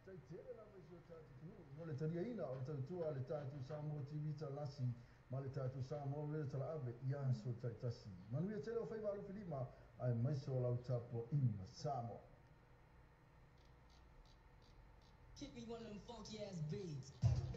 tai tele la mai so tatu tu mo le taria ina o tatu tua le tatu Samoa TV talasi ma le tatu Samoa le tala ave ia so tai tasi manu ia tele o fai valu filima ai mai so lau tapo ima Samoa. Kick me one of them funky ass beats. Oh,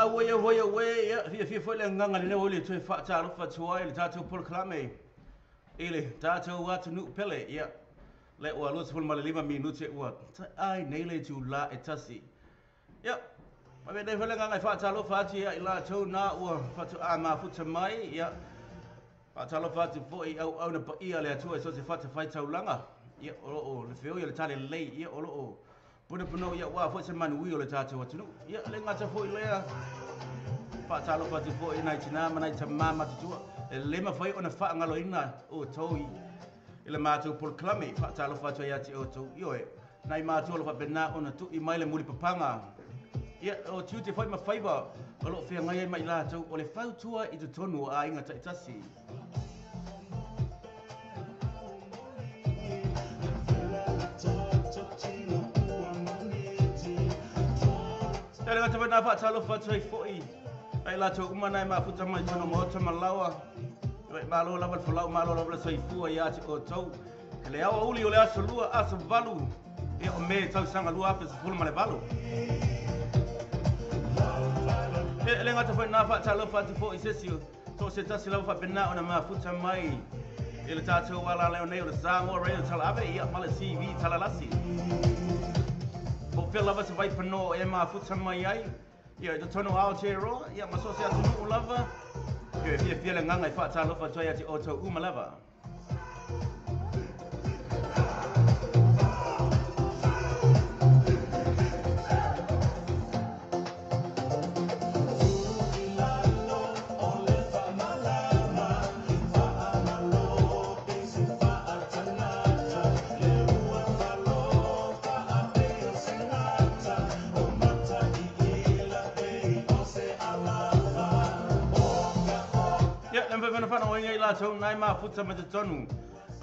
away away ya fi foi le nganga le ole toi fa ta lo fa toi le tatu por clame ele tatu wa tunu pele ya le wa lo sul mal 5 minuti wa ai nei le tu la etasi ya ma be de fele nganga fa ta lo fa ti ya ila tu na wa fa tu ama futa mai ya fa ta lo fa ti foi au na pa ia le tu so se fa ta fai tau langa ya o le feo ya le tale le ya o puna puno ya wa fo se manu wi o le tatu wa tunu ya le ngata foi le fa talo fa tifo ina tina mana tama matu le ma foi ona fa ngalo ina o toi ile ma tu por clame fa talo fa ya ti o to yo e nai ma tu lo fa bena ona tu i mai le muli papanga ya o tu te foi ma faiba o lo fe ngai mai la tu o le fa tua i tu tonu a inga taitasi Tele ngata bena fa talo fa foi ai la tu umana ma futa mai tono mo tama lawa e malo lava folau malo lava sai fu ia ti o tau le au uli o le aso lua aso valu e o me tau sanga lua pe fu ma le valu e le ngata fa na fa talo fa ti fo isesio so se tasi lava fa bena ona ma futa mai e le tatu wala le ne o zango re tala ave ia mala CV tala lasi o pe lava se vai pano e ma futa mai ai ia to tono ao te ro ia ma so se atu lava ia fia le nganga I fa ta lo fa toi ati o to uma lava la tu nai ma futa me te tonu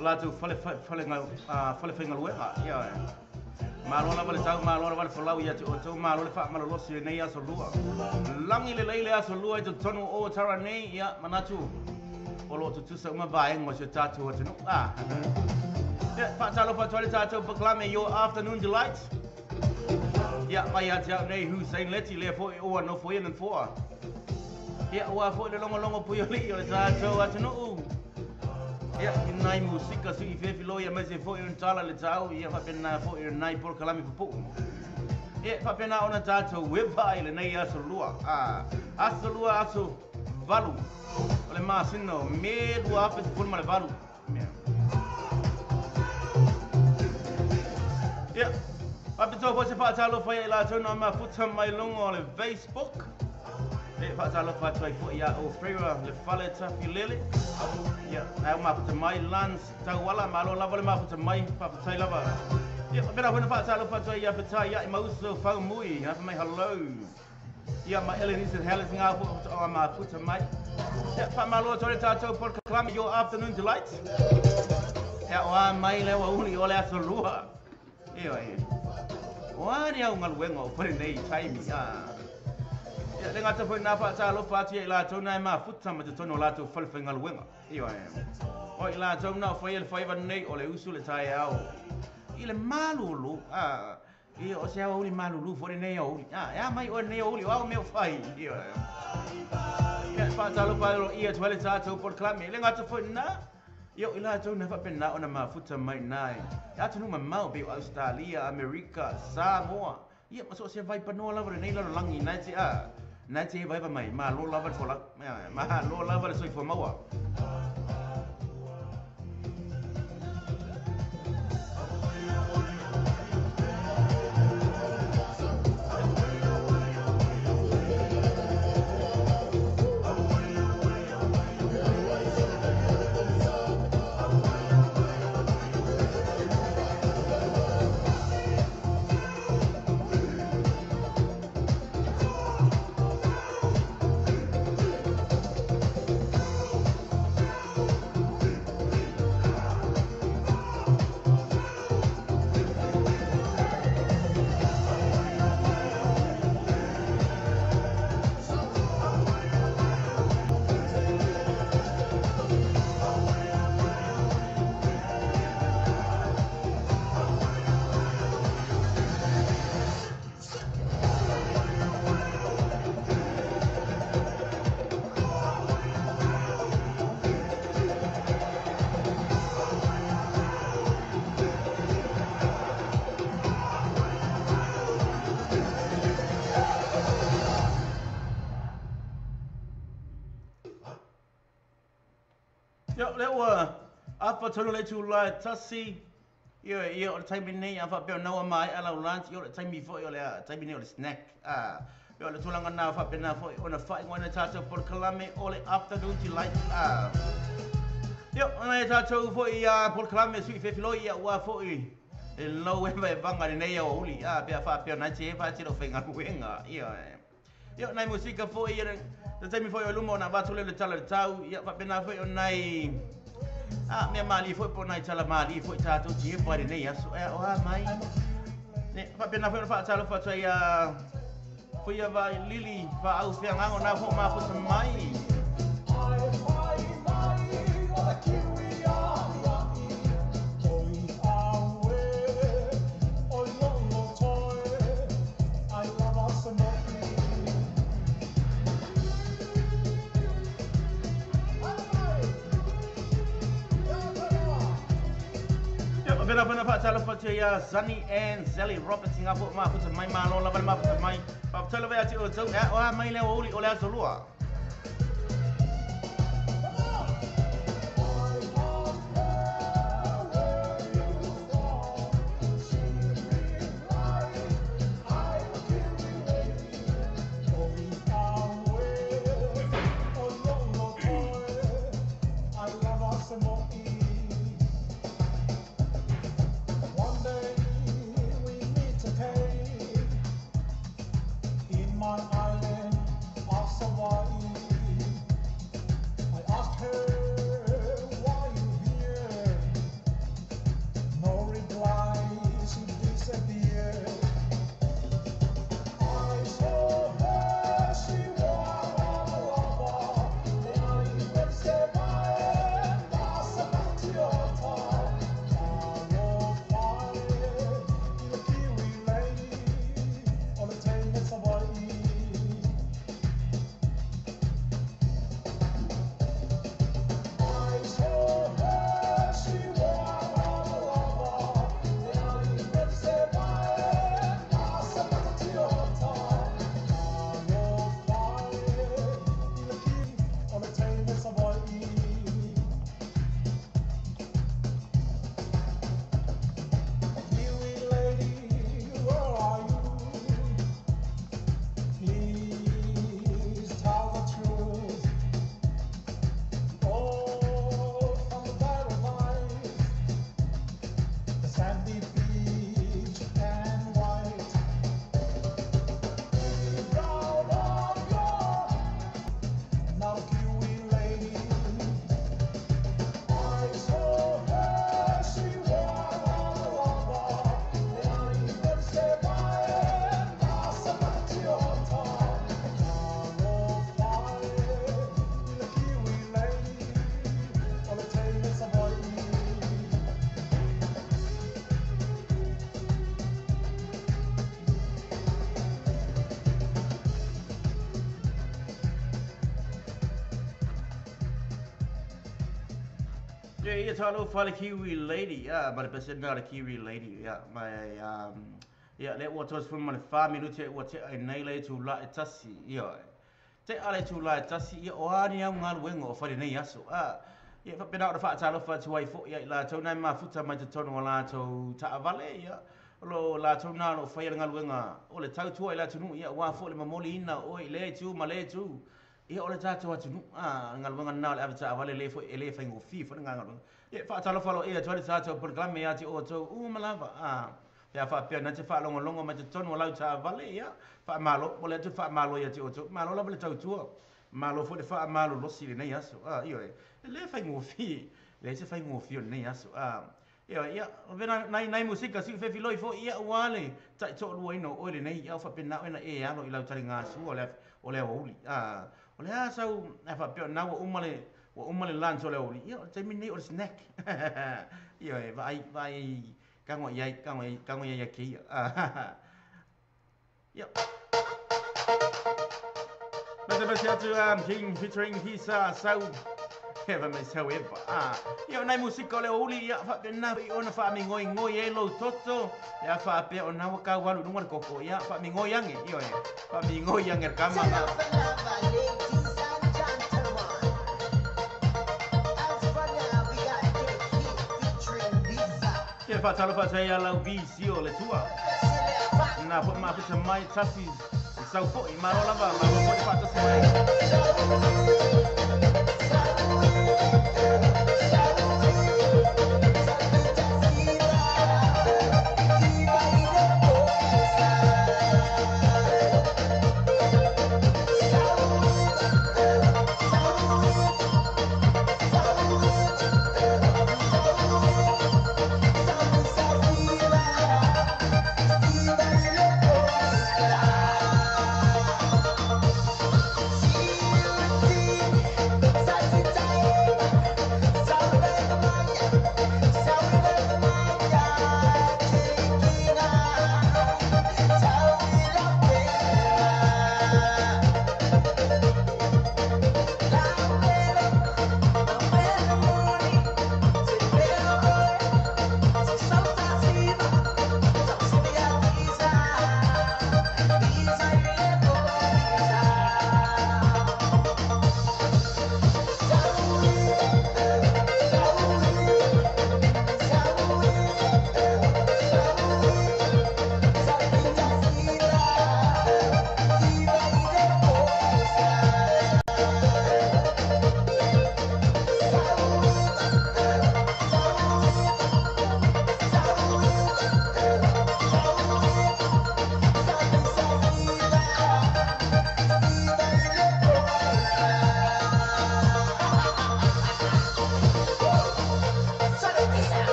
la tu fale fenga luenga ia ma lo la vale tau ma lo la vale folau ia te o tu ma lo le fa ma lo si nei aso lua langi le leile aso lua I te tonu o tara nei ia manatu o lo tu sa uma vai ngo se tatu o tenu ia fa talo fa tole tatu proclaim your afternoon delight ia mai ia te nei Hussein Leti le fo o no fo in for ia wa fo le longo puyo li o le tatu atenu ia nai musika si fe filo ia mese fo in tala le tau ia fa pena fo in nai por kalami pu ia fa pena ona tatu we vai le nei aso lua aso valu le masino me do ape por mal valu ia fa pito fo se fa talo fa ia la tona ma futa mai longo le Facebook e fa talo fa toi fo ia o freira le fale tafi lele ia ai ma futa mai lans tau wala malo lava le ma futa mai fa futa lava ia pera fa talo fa toi ia peta ia ma uso fa mui ha mai hello ia ma Ellen is hell is nga fo ma futa mai ia fa malo tore tato por proclaim your afternoon delight ia wa mai le wa uni ole aso lua ia wa dia ngal wengo por nei time ia le ngata foi na fa talo fa ti la tona ma futa ma te tono la to fal fengal wenga ia o la tona foi el foi van nei o le usu le tai ao ile malulu ia o se au ni malulu foi nei o ia mai o nei o o meu fai ia fa talo fa ia to le tato por clame le ngata foi na io ila tona fa pena ona ma futa mai nai ya tonu ma mau be Australia America Samoa ia ma so se vai pa no la nei la langi nai ti nai te vai mai ma lo lava for la ma lo lava so for mawa tono le tu la tasi. Ia o time nei a fa pe na mai ala lunch ia o time fo ia le time nei o snack. Ia le tulanga na fa pe na fo ona fa ngwana tata por kalame ole afternoon to light. Ia ona tata fo ia por kalame sui fe filo ia wa fo i. E lo e vai vanga nei o uli pe fa pe na che fa tiro fenga wenga ia nai musika fo ia le time fo ia lumo na va tole le tala le tau ia fa pe na fo nai me mali foi por nai tala mali foi tato ti pare nei aso o mai ne fa pena foi fa tala fa tsa ia foi ia vai lili va au fia ngango na fo ma fo mai Pena fa tala fa tia Sunny and Sally Robertson nga fo ma fo mai ma lo la ma fo mai pa tala va ti o tau o mai le o le azolua Yeah, talo fale Kiwi lady. Yeah, but it's not a Kiwi lady. Yeah, my yeah, let what was from my family to what I nail to la tasi. Yeah. Te ale to la tasi ya oani ang ngal wengo fa ni yaso. Yeah, fa pena fa talo fa tu wai fo ya la to na ma futa ma te tono la to ta vale ya. Lo la to na lo fa ya ngal wenga. O le tau tu la tunu ya wa fo le mamoli ina o le tu ma le tu. Ia ole tātou atu nu, ngal wanga nā le avita awale le fo ele fa ngo fifa nga ngal. Ia fa talo falo ia tuari tātou programe ati o tau malava. Ia fa pia na te fa longo longo ma te tonu lau ta avale ia. Fa malo, ole tu fa malo ia te o tau. Malo la le tau tua. Malo fo le fa malo losi le nei aso. Ia le fa ngo fi, le se fa ngo fi nei aso. Ia vena nai musika si fe filoi fo ia wale. Tai to lu ino o le nei ia fa pena ina e alo i lau tari ngā su ole uli. Ole asau fa pio na wa umale lanso le oli ia te mini o snack ia vai kango ia ki ia but atu king featuring Hisa sau Kevin me sau eva ia nai musika le oli ia fa pena ona fa mi ngoi e lo toto ia fa pe ona wa ka walu nunga koko ia fa mi ngoi ange ia fa mi ngoi ange kama Ke whaatalo whaatai alau bisi o le tua. Nā po maa puta mai tasi sau po I maro lava ma po I whaatasi mai.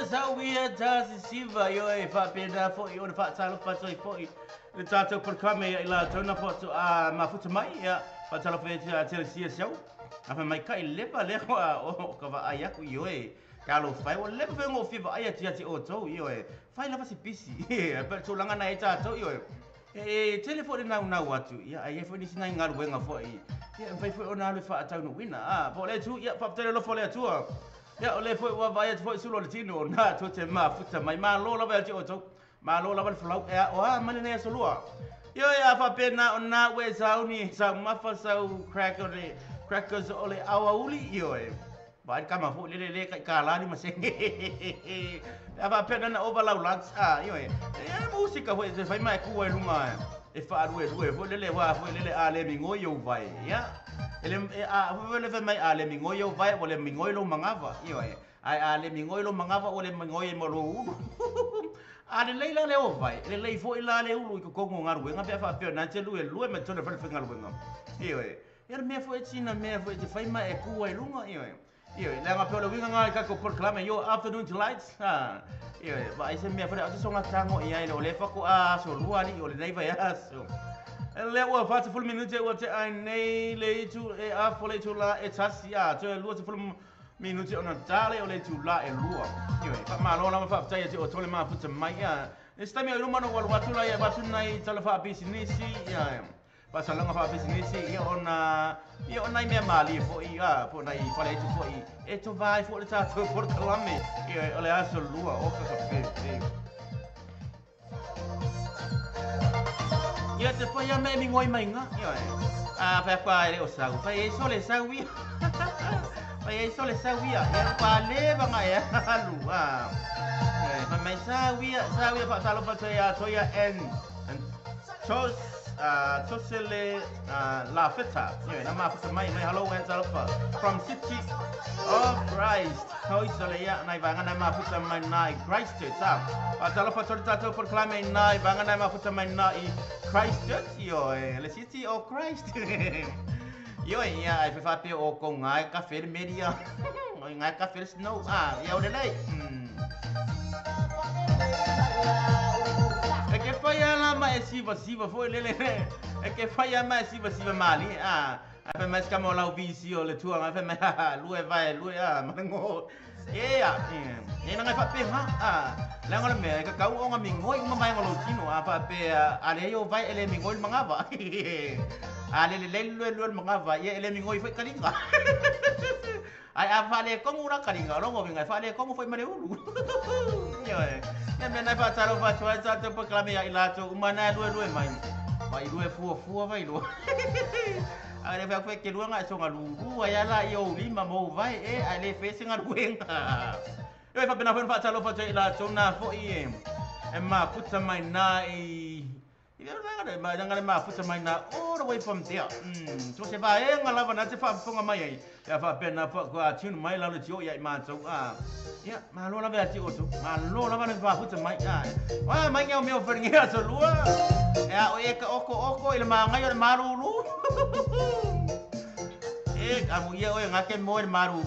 Zawia Dazi Siva yo e whapena fo I o le whaatalo whatoi fo I le tātou parkame I la tauna foto a mafuta mai ia whaatalo whaetia a telesia siau a wha mai kai lepa lewa o ka wa ai aku yo e kalo whai o lepa whengo whiwa ai ati ati o tau yo e whai lava si pisi pa tūlanga na e tātou yo e telefone nau nau atu ia ai e fo nisi nai ngaru wenga fo I ia whai fo o nā le whaatau no wina po le tu ia whapatele lo fo le atua ya ole foi wa vai foi sulo le tino na to te ma futa mai ma lo lava ti o to ma lo lava flau e o a mane ne so lua yo ya fa pena ona we sauni sa mafa sa crackers ole awauli yo e vai kama fo le ka la ni ma se ya fa pena na overload lads yo e música foi se fai mai ku e lunga e fa ru fo le wa fo le ale mi ngo yo vai ya ele le fa mai ale mi ngoyo vai o le mi ngoilo mangava io ai ale mi ngoilo mangava o le mi ngoyo molo u ale leila le o vai le lei fo ila le u ko kongo ngaru nga pe fa pe na te lu me tone fa finga lu nga io era me fo etina me fo te fai mai e ku ai lunga io le nga pe le winga nga ka ko proclame yo afternoon delights io vai se me fa atu songa tango ia le fa ko a so lu ali o le nei vai aso le wa fatu full minute wa te ai nei le tu e a fole tu la e tasi a te lu te full minute ona tale o le tu la e lua io fa ma lo la fa tai te o tole ma futa mai a esta mi lu mano wa tu la e ba tu nai tala fa business ia pa sala nga fa business ia ona me mali fo ia po nai fale tu fo e to vai fo le ta to por kalame ia ole aso lua o ka pe ia te whai a me mi ngoi mai nga a whai whai re o sau whai e sole sau ia Pai so le sawia ya pa le banga ya lu mai sawia fa salo fa ya and Tosele La Feta. Na ma fa mai hello and alpha from City of Christ. Hoi sole ya nai vanga na ma fa mai nai Christ ta. Pa salo fa sole ta proclaim nai vanga na ma fa mai nai Christ yo le City of Christ. Yo ya ai fa pe o ko ngai ka fer media. Ngai ka fer snow ya udah dai. É que foi ela mais siva foi lele. É que foi ela mais siva mali apa mais kamu lau visio le tuang apa mai lue vai lue mango. Ni nang fa pe la ngol me ka kau o ngoi mai ngolo tino apa pe ale yo vai ele mingoi mangava. Ale le mangava ye ele mingoi foi kalinga. Ai avale kong ura kalinga rongo vinga fale kong foi mare ulu. Yo ya me na fa taro fa chua sa te proclame ya ilato umana lue mai. Vai lue fu vai lu. Ale fa fe ke luanga so ngalu ya la yo lima mo vai ale fe singa luenga. Yo fa pena fa taro fa ilato na fo i ma puta mai nai. Jangan ma puta mai na all the way from there. So se va ngala na te fa fonga mai ya fa pena fa ko tune mai la le tio ya ma so ya ma lo la va tio so ma lo la va fa puta mai wa mai ngau meu fer ngia so lua ya o e ka oko ile ma ngai ma lu amu ye o ngake mo ma lu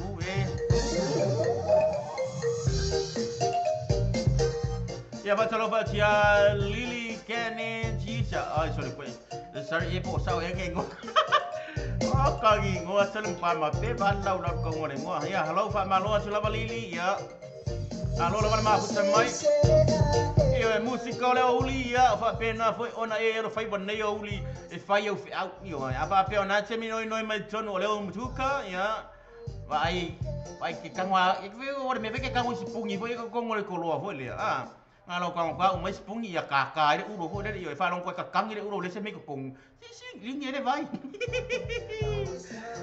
ya va tolo va tia Lily Kenny Jisa sorry pues sorry po sao yang ngo kagi ngo salam pa ma pe ba lau ko ngore ngo ya hello fa ma lo sula Lily ya alo la ma puta mai ya musica le uli ya fa pena foi ona ro fai bon nei uli e fai au fi out yo apa pe ona te mi noi mai tono le mutuka ya vai ke kangwa e ve o me ve ke kangwa si pungi foi ko ngore ko lo foi le ngalo kang pa umai spungi ya kaka ile uro ho ile fa long ko kakang ile uro le se me ko kong si linge le vai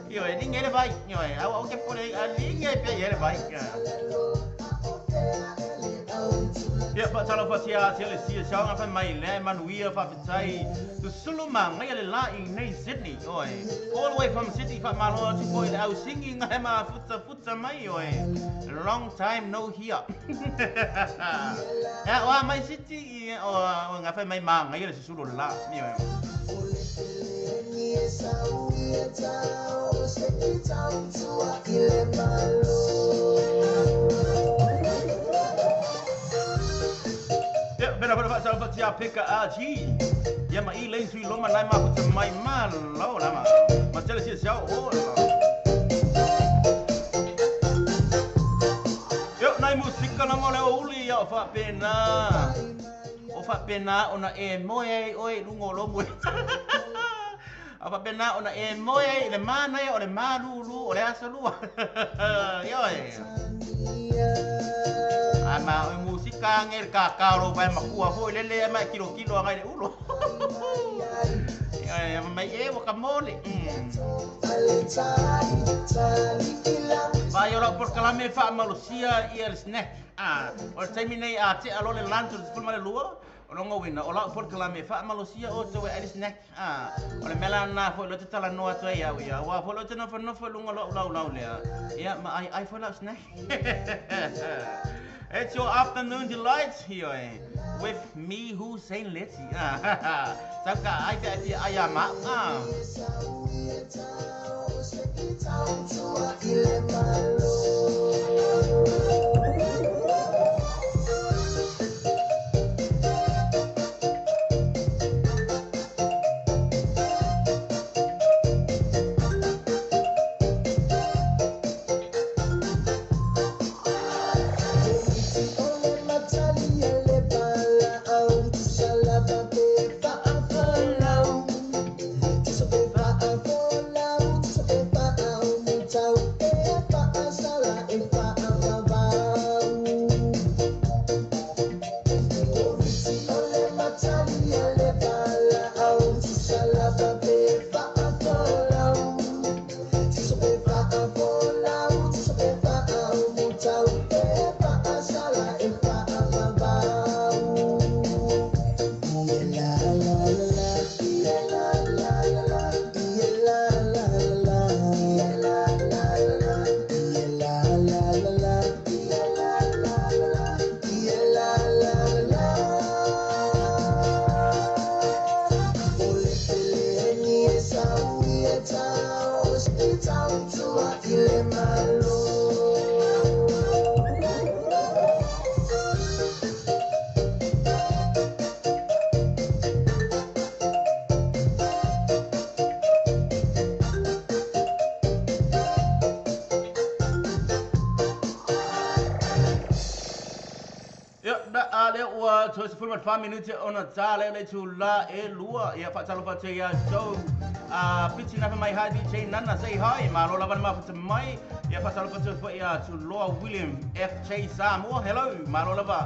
yo linge le vai yo au ke pole linge pe ile vai ya pa tala fa sia le sia chang fa mai le manuia fa fitai tu suluma ngai le la in nei Sydney oi all the way from Sydney fa malo to boy au singing ngai ma futa mai oi long time no here ya wa mai Sydney o ngai fa mai ma ngai le sulu la ni oi Bera fa sia peka aji ya ma i le sui loma lai ma puta mai ma lo la ma tele sia sia o yo nai musika na mo le uli ya fa pena ona e moe oi lungo lo mo apa pena ona e moe le mana o le malulu o le asalua yo ama musika ngel ka ro vai makua foi lele ma kilo ngai ulo mai e wa kamole vai ora por kalame fa malusia i el snack o terminei a te alone lanto de fulma le lua o longo wina o la por kalame fa malusia o te el snack o le melana foi lo te tala no atu ya wa foi lo te no foi lungo lo le ya ma ai foi la snack. It's your afternoon delights here with me, Hussein Letty. Saka ayama. Bye. da ale wa so full mat 5 minutes on a tale le tu la e lua ia fa talo fa te ia so pitching up my high DJ Nana say hi ma lo lavan ma fa mai ia fa talo fa te fa ia tu Loa William FJ Samoa hello ma lo lava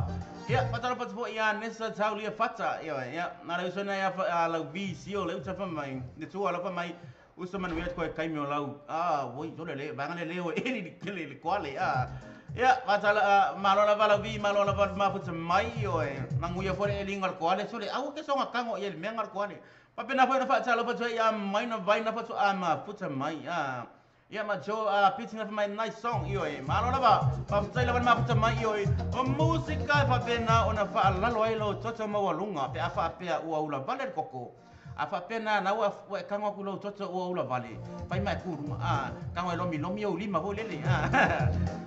ia fa talo fa te ia Nessa Taulia fata ia na le so na ia fa la VCO le uta fa mai le tu ala fa mai usa man wet ko kai mi lau voi so le va ngale leo e le kwale ya pasal malola vala vi malola val ma put mai yo manguya fore elingal kwale so le au ke so ngakango yel mengal kwale pa pena fa fa sala pa ya mai na vai na fa so ama put mai ya ma jo pitching of my nice song yo malola pa sala val ma put mai yo o musika fa pena ona fa la loilo toto ma walunga pe afa pe u ula vale koko afa pena na wa kango kulo toto o ula vale pai mai kuru kango lo mi o lima ho lele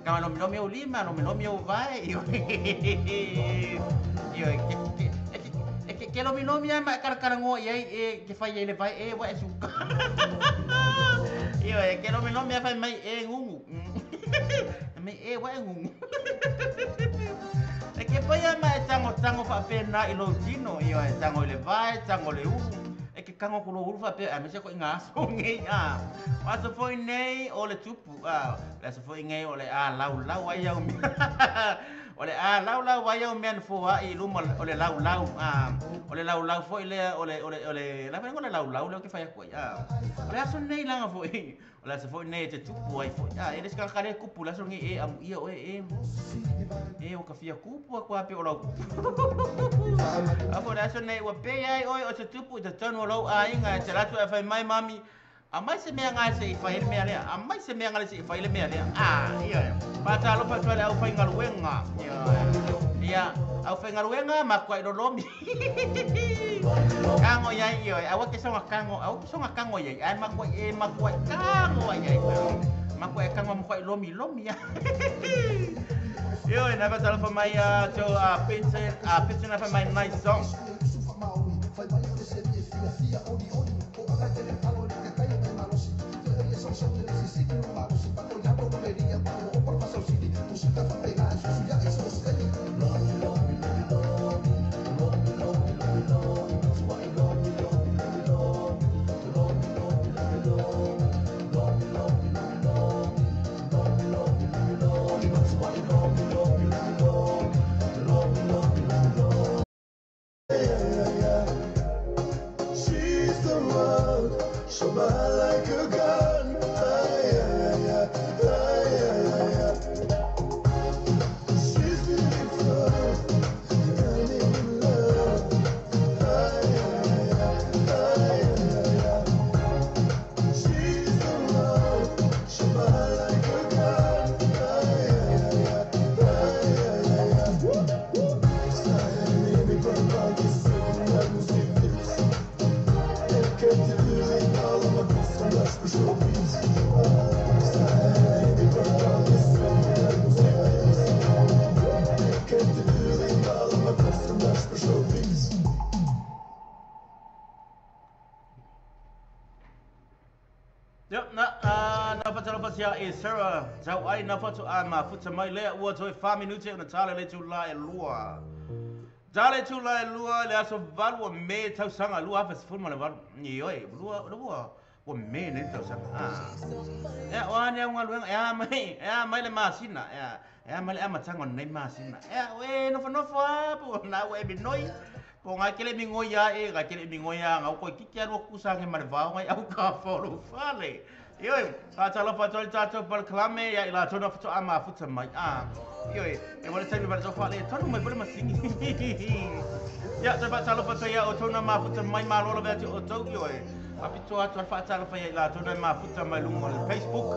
kango lo mi o lima lo mi o vai yo ke lo mi ma kar ngo ye ke fai le vai wa suka yo ke lo mi fai mai ngungu me wa ngungu ke pai mai tango fa pena ilo dino yo tango le vai tango le ke kango kulo urfa pe a mese ko ngaso nge wa so foi nei o le tupu la so foi nge o le lau ai au o le lau ai au men fo ai lu mo o le lau foi le o le la vengo le lau le ke fai ko o le so nei langa foi o la so foi nei te tupu ai foi e le ska kale kupu la so nge am ia o o ka fia kupu ko ape o lau apo la so nei wa pe ai o te tupu te tonu lo ainga te ratu e fai mai mami a mai se mea ngai se fai le mea lea a mai se mea ngai se fai le mea lea ia pa ta lo pa tole au fai ngaluenga ia au fai ngaluenga ma kwai do lomi kango ia ia au ke songa kango ia ai ma kwai kango ia ma kwai kango ma kwai lomi ia yo na pa ta lo fa mai to pitching na fa mai nice song Sarah, jau ai na fatu ma futa mai le ua toi 5 minute ona tala le tu la e lua. Dale tu la e lua le aso valua me tau sanga lua fa se fulma le valu. Ni oi, lua o me ne tau sanga. O ne un alu mai le masina. Mai le amatanga nei masina. We no fa po na we bi noi. Po nga kele mi ngoia ga kele mi ngoia nga ko kikia ro kusange ma le va ngai au ka folo fale. Yoi, talo fatol tato pal klame ya ila tona foto ama futa mai yoi e wala sai ba so fale tonu mai bole masingi ya so ba talo foto ya otona ma futa mai ma lo ba ti oto yoi api to ato fa talo fa ya ila tona ma futa mai lungo le Facebook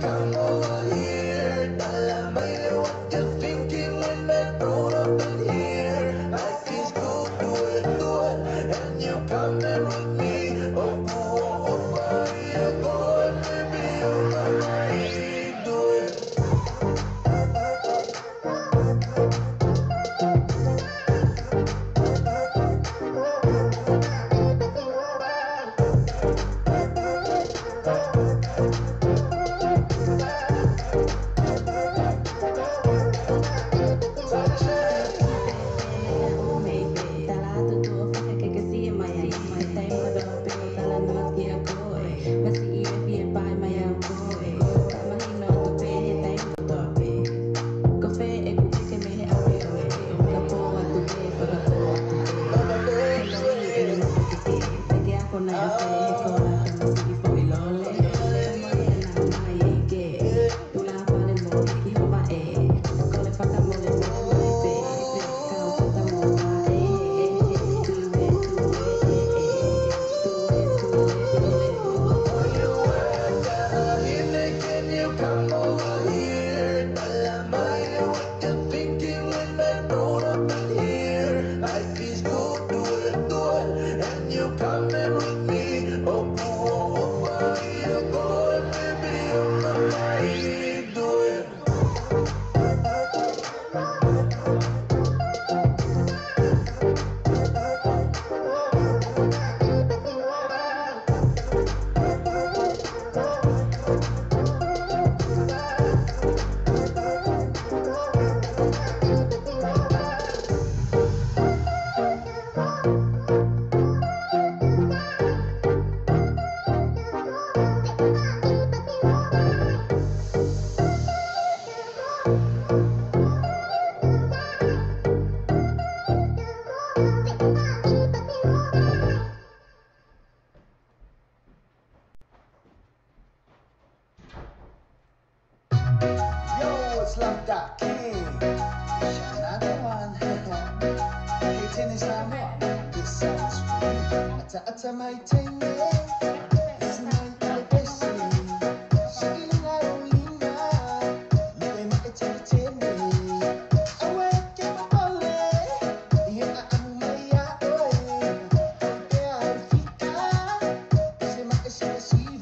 Come over here, King. Another one. Hey, tennis time on. This sounds for you. Ata my time. This is my celebration. Shaking out Lima. Living my eternity. Awake in my body. Yeah, I'm my yaoi. Yeah, Africa. This is my Shiva.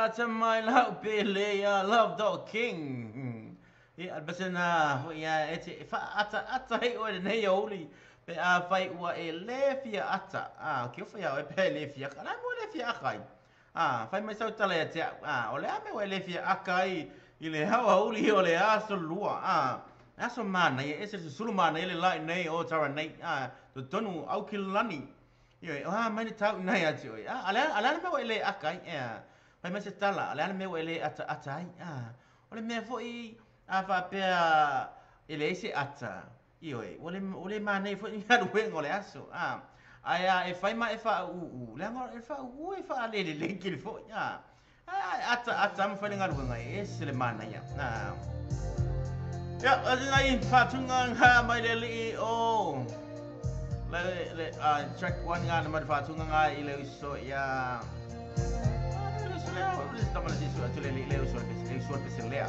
Ata mai lau pele ya Love Dog King. Ya basena ya ete fa ata hei o nei oli pe a fai ua e lefia ata. Ke fa ya e pe lefia kana mo lefia akai. Fai mai sau tala te ole ame o lefia akai i le hawa oli o le aso lua. Aso mana e ese sulu mana ele lai nei o tara nei to tonu au kilani. Yo mai ni tau nei ati o. Ala me o le akai Pai mai se tala, ale ana me ele ata ai. Ole me foi a fa pe ele ese ata. Ioi, ole mane foi na rueng ole aso. Ai e fai mai e fa le ngor e fa e fa le kil foi. Ata me foi na rueng ai ese le mana ya. Ya, azai fatunga ha mai le o. Le track 1 nga na fatunga nga ile so ya. Estamos dizendo que ele usou a PC lea.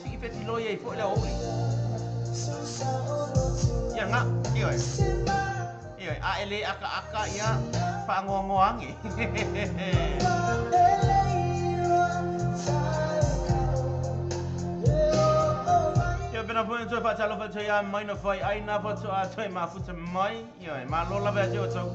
Si feti loia e foi lá hoje. Ya nga, iyo eh. Iyo eh, aele aka ya pangongoangi. Yo bena po enjoy fa chalo fa ya mai no fai ai na fa so a toi ma fu mai. Iyo eh, ma lo la ba jo so.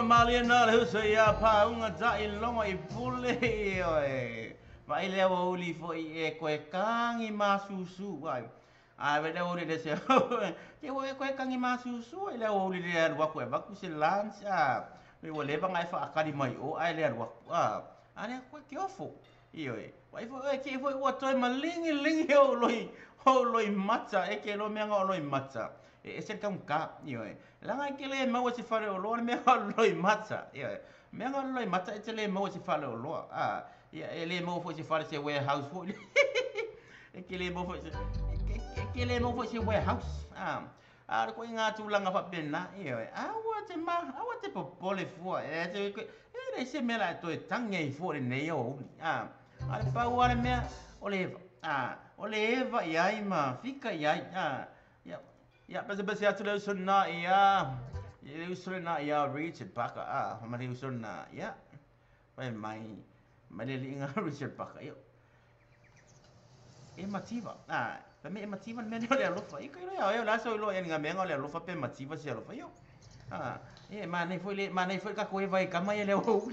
Maliana le so ya pa unga za I longa I pule oi. Ma I le wa uli fo I e koe kangi masusu wai. A ve le uli le se. Ke wo e koe kangi masusu I le uli le wa koe ba ku se lansa. Me wo le ba ngai fa akadi mai o ai le wa. Ane koe ke ofo. Ioi. Wai fo e ke fo wa toi malingi lingi o loi mata e ke lo menga o loi mata. E se ka ioi. Langa ke le mau se fare o loa me loi mata ia me loi mata e te le mau se fare o loa ia e le mau fo se fare se warehouse fo e ke le mau fo se warehouse a ko inga tulanga fa pena io awa te popole fu e se me la to tange fu nei o ale pa wale me ole eva ia ma fika ia ya base atu le sona ia le sona ia Richard Parker ma le sona ia mai le linga Richard Parker io emativa pe me emativa me le alofa i kai io la so lo ia me ngole alofa pe emativa se alofa io ma nei foi ka ko vai ka mai le o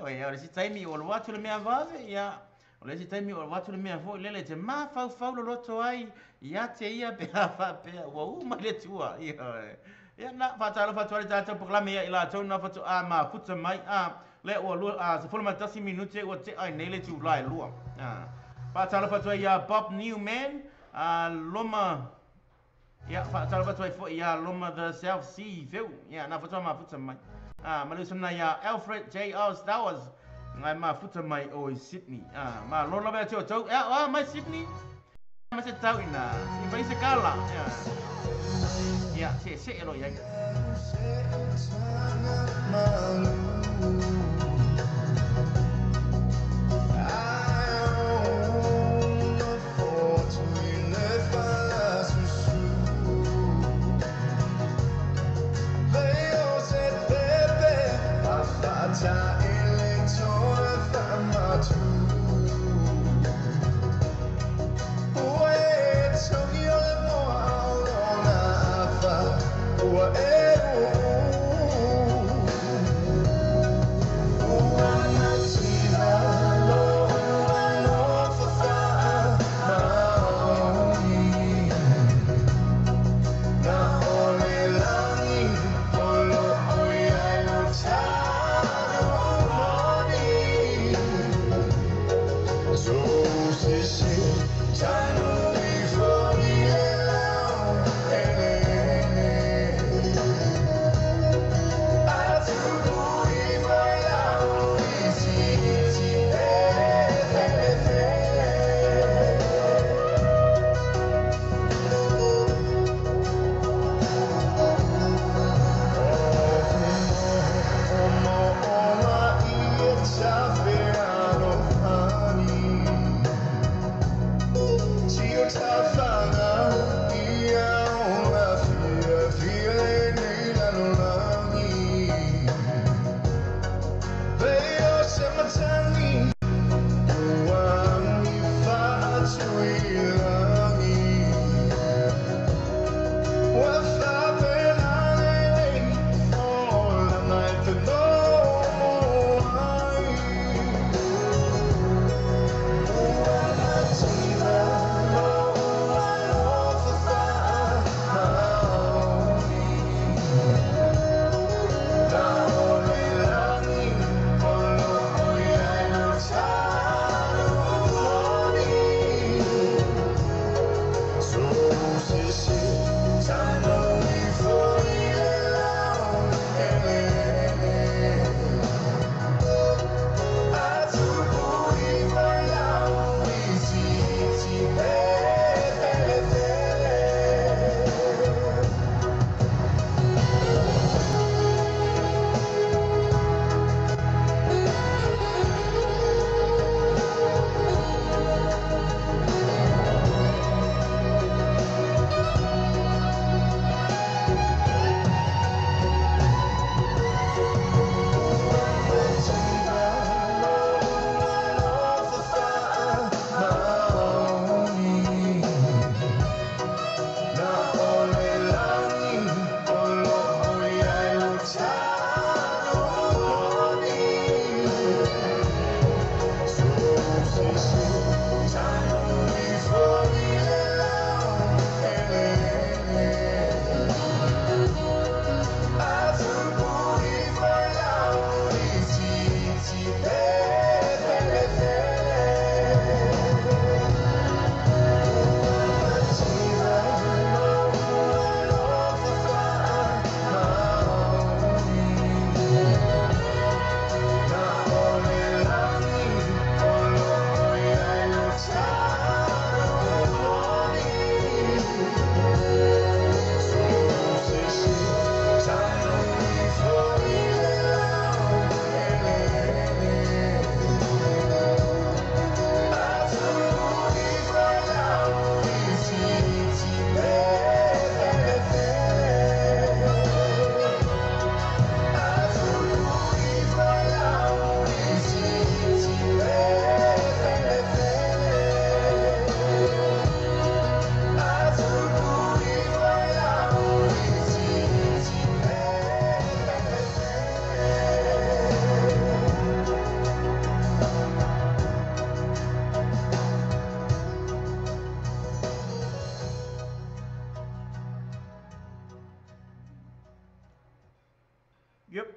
io le si taimi o lo atu le me avave ia le si taimi o watu le mea foi lele te ma fau lo loto ai ia te ia pe fa pe wa ma le tua ia na fatalo fatale tata proklame ia ila tona fatu ma futa mai le o lu se fulma tasi minute o te ai nele tu lai lua fatalo fatu ia Bob Newman loma ia fatalo fatu foi ia loma the South Sea view ia na fatu ma futa mai ma le sona ia Alfred J.R. Stowers ngai ma futa mai o Sydney ma lola ba tau tau mai Sydney ma se tau ina i vai se kala ya se elo ya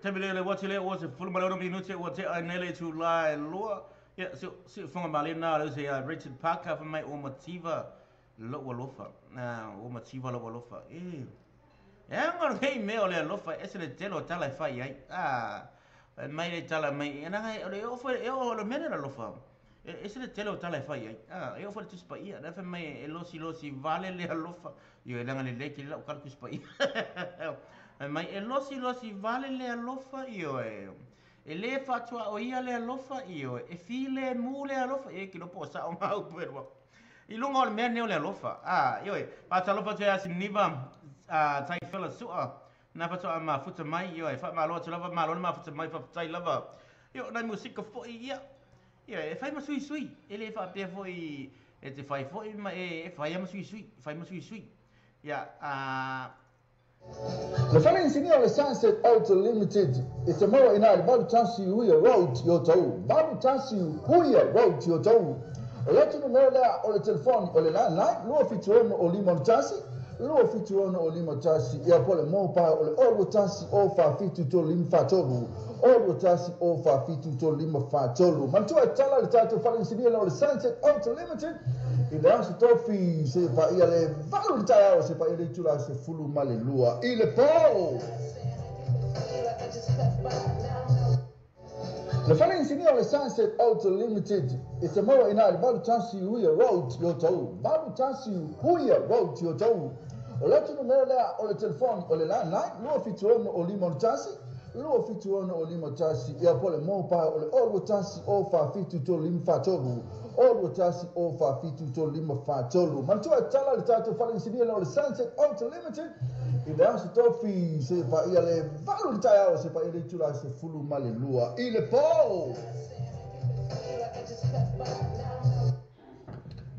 Tabile what you was a full malone minuti what I nearly to lie law. Yeah, so from Malina, there's a Richard Parker for my Omativa Lowalofa. Now, Omativa Lowalofa. Yeah, I'm going to pay mail and lofa. Isn't it? Tell or tell I fight. I made it tell me, and I offer all a minute of lofa. Isn't it? Tell or tell I fight. I offered to spy. Never may a lossy valley lofa. You're going to let you look at spy. And my lossy valley lofa. You e le fatua o ia le alofa io e file mu le alofa e ki no posa o mau perwa I lunga o mea neo le alofa io e pata alofa te asi niva tai fela sua na pato ma futa mai io e fa ma lo te lava ma lo ma futa mai fa tai lava io na musika fo ia e fai ma sui e le fa pe fo e te fai fo ma e fai ma sui ia Le fale insignio le Sunset Auto Limited e se moro in ali balu tansi huia road yo tau balu tansi huia road yo tau o le tu numero lea o le telefoni o le landline lua fituono o limon tansi lua fituono o limon tansi ia pole mo pa o le olu tansi o fa fitu to lim fa tolu olu tansi o fa fitu to lim fa tolu mantua tala le tato fale insignio le Sunset Auto Limited il ansi tofi se fa ia le valu taya se fa ia le tula se fulu male lua il po le fale insignio le Sunset Auto Limited e se moro in ali balu tansi huia road yo tau balu tansi huia road yo tau o le tu numero lea o le telefoni o le landline lua fituono o limon tansi lua fituono o limon tansi ia pole mo pa o le olu tansi o fa fitu to lim fa tolu olu tansi o fa fitu to lim fa tolu mantua tala le tato fale insignio le Sunset Auto Limited il ansi tofi se fa ia le valu taya se fa ia le tula se fulu male lua il po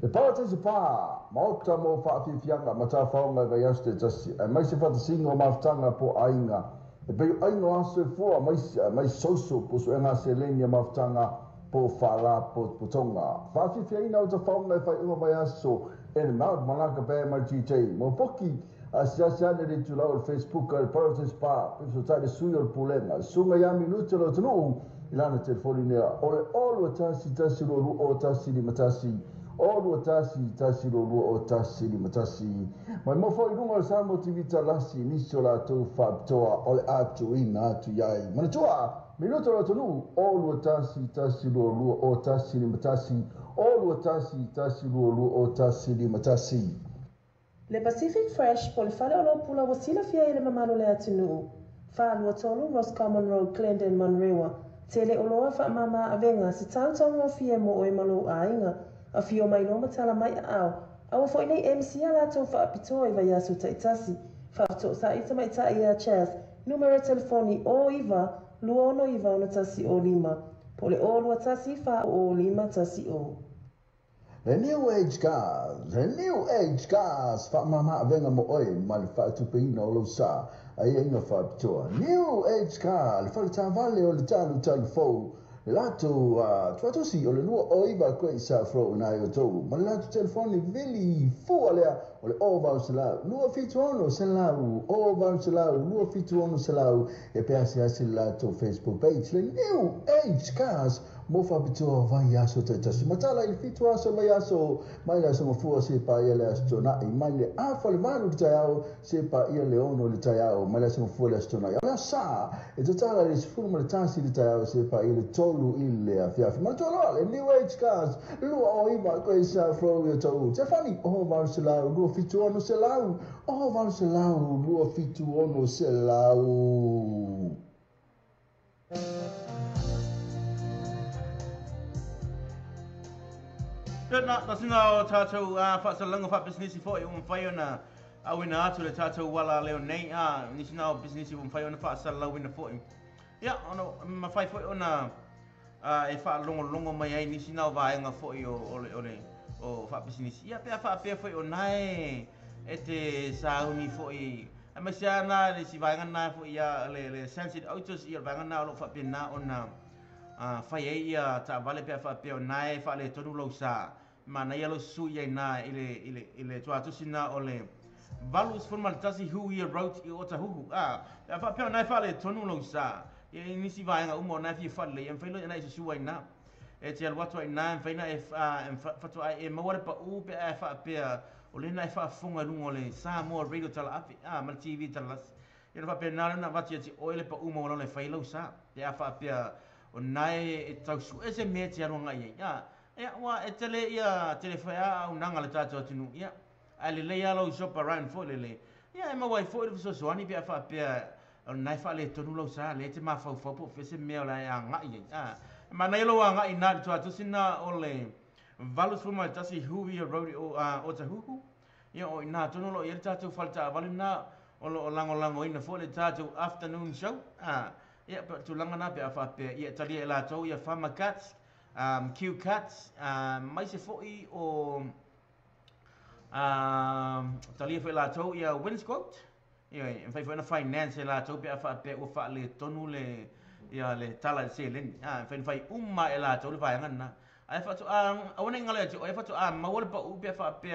le pātai se pā, maota mō whaafianga, mata whaonga ga yaste tasi, e mai se whatasinga o mawhtanga po ainga, e pei ainga aso e fua, mai soso po so enga se lenia mawhtanga po whala po tonga. Whaafianga o ta whaonga e whai unga mai aso, e ne maud malaka pē mai GJ, mō poki a siasiane re tu lau Facebook al pātai se pā, so tai le sui o pulenga, sunga ya minuto lo tanu, ilana telefoni nea, ole olu tasi lo o tasi li matasi, Olu tasi lo o tasi li matasi. Mai mo foi lunga o samo tivita lasi niso la tu fabtoa ole atu ina atu yai. Manatua, minuto lo tonu, olu tasi lo o tasi li matasi. Olu tasi lo o tasi li matasi. Le Pacific Fresh po le fale o lo pula wasila fia ele mamalo le atinu. Fa lua tonu Roscommon Road, Glendon, Monrewa. Tele o loa fa mama avenga si tautonga fia mo o imalo a inga. A fio mai no matala mai au. Awa foi nei MC ala to fa apito i vai asu taitasi. Fa to sa ita mai ta ia chairs. Numero telefoni o iva, luono iva ona tasi o lima. Pole o lua tasi fa o lima tasi o. The new age cars, fa mama venga mo oi, mal fa tu peina o lo sa. Ai inga fa apito. New age car, le fa ta vale o le talu fo. Lato tuatosi o le lua oiva koe sa fro na yo tau. Ma lato telefoni vili fua lea o le ova se lau. Lua fitu ono se lau, ova se lau, lua fitu ono se lau. E pe asi lato Facebook page. Le new age cars mo fa bitua vai aso te tasi. Matala il fitu aso vai aso. Mai la sono fua se pa ia le astronai. Mai le afa le valu ki taiao se pa ia le ono le taiao. Mai la sono fua le astronai. Ala sa e totala le sifuru le tasi le taiao se pa ia le tolu ile afiafi. Ma tolo le new age cars. Lua o iwa koe sa fro yo tau. Te fani o valu se lau. Lua fitu ono se lau. O valu se lau. Lua fitu ono se lau. Na singa o tātou whaasalanga wha business fo e whai ona awina atu le tātou wala leo nei nisi nao business whai ona whaasala wina fo e. Ia, ono mawhai fo e ona e whaalongo mai ai nisi nao vaenga fo e o wha business. Ia, pia whaapea fo e o nai e te sauni fo e. A mai sea na le si vaenga na fo ia le Sunset Autos ia vaenga na o lo whaapea na ona whai e ia ta vale pia whaapea o nai wha le tonu lau sa. Mana ia lo su ia na ile tuatusi na ole valus formal tasi hu ia route I ota huhu pe fa pe nai fa le tonu lo sa e nisi vai nga umo na fi fa le em failo na isu suai na e te alwatu ai na faina e fatu ai e mawale pa u pe e fa pe o le na fa funga lungo le sa mo radio tala api mal TV tala ia fa pe na na vati ti oile pa u mo le failo sa pe fa pe o nai e tau su ese me te ronga ia ia wa e tele ia telefea au nanga le tato tunu ia ale le ia lo shop around for le ia e mawai fo le so so ani pe fa pe o nai fa le tonu lo sa le te ma fa fa po fese me la ia nga ia ma nei lo nga ina to atu sina o le valus fu mai tasi huvi road o ta huku ia o ina tonu lo ia tatu falta valina o lango ina fo le tatu afternoon show ia pe tu langa na pe fa pe ia tali e la to ia fama cats Q cats mai se foi o tali fe la to ia wins quote ia fai foi na finance la to pe fa pe o fa le tonu le ia le tala se len fai umma e la to le vai ngana ai fa to ona ngale to ai fa to ma wole pa u pe fa pe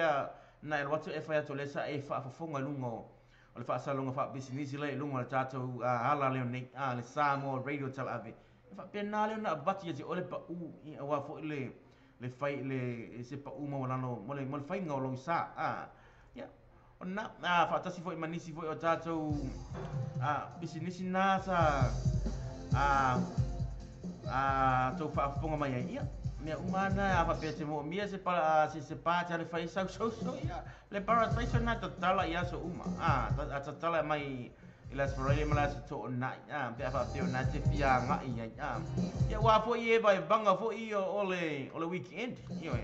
na el watu e fa to le sa e fa fonga lungo o le fa salonga fa business le lungo le tato hala le nei le samo radio tala ave fa pe na le na bati e o le pa u wa fo le fai le se pa u mo lano mo le fai ngolo sa ya ona fa tasi fo manisi fo o tato business na sa to fa fonga mai ia me umana fa pe te mo mia se pa le fai sa so ia le para fai so na tala ia so uma tala mai ila sporele mala to na pe fa te na te fia nga ia wa fo ie vai banga fo io ole weekend io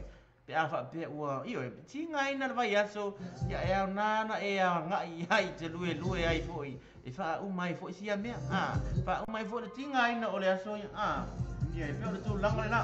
pe fa pe wa io ti nga ina vai aso ia na nga ia te lue ai fo e fa umai fo sia me fa umai fo ti nga ina ole aso ia pe o tu langa la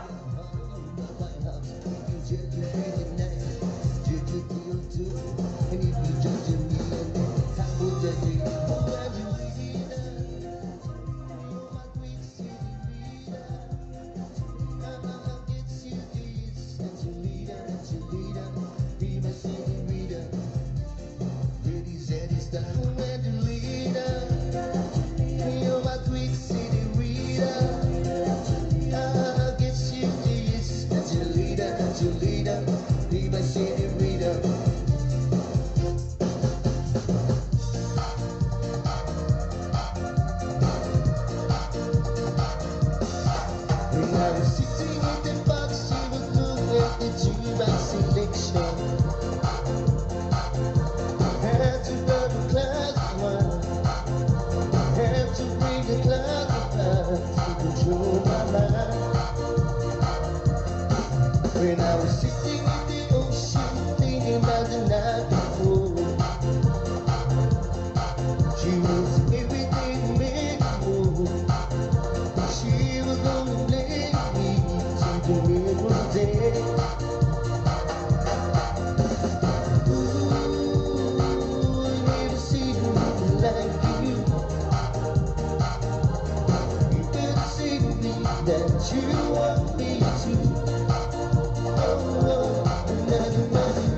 When I was sitting in the ocean, thinking about the night before, she was everything made more. She was gonna blame me till the wind was dead. Ooh, I never seen a woman like you. You better say to me that you want me to. Touch me, I love you more than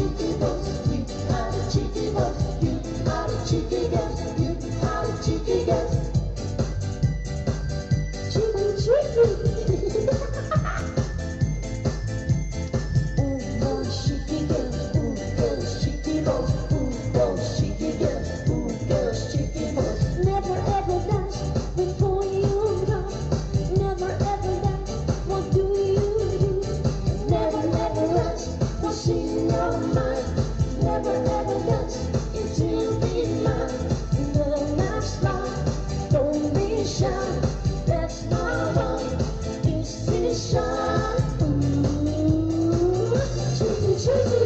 cheeky boys, we are the cheeky boys, you are the cheeky girls, you are the cheeky girls. Cheeky, cheeky. Ooh, those cheeky girls, ooh, those cheeky boys, ooh, those cheeky girls, ooh, those cheeky boys. Never ever dance before you go. Never ever dance. What do you do? Never ever dance. What's in your mind? Never ever dance until you be mine. The last line, don't be shy. That's not all. This is shy. Ooh, cheeky, cheeky.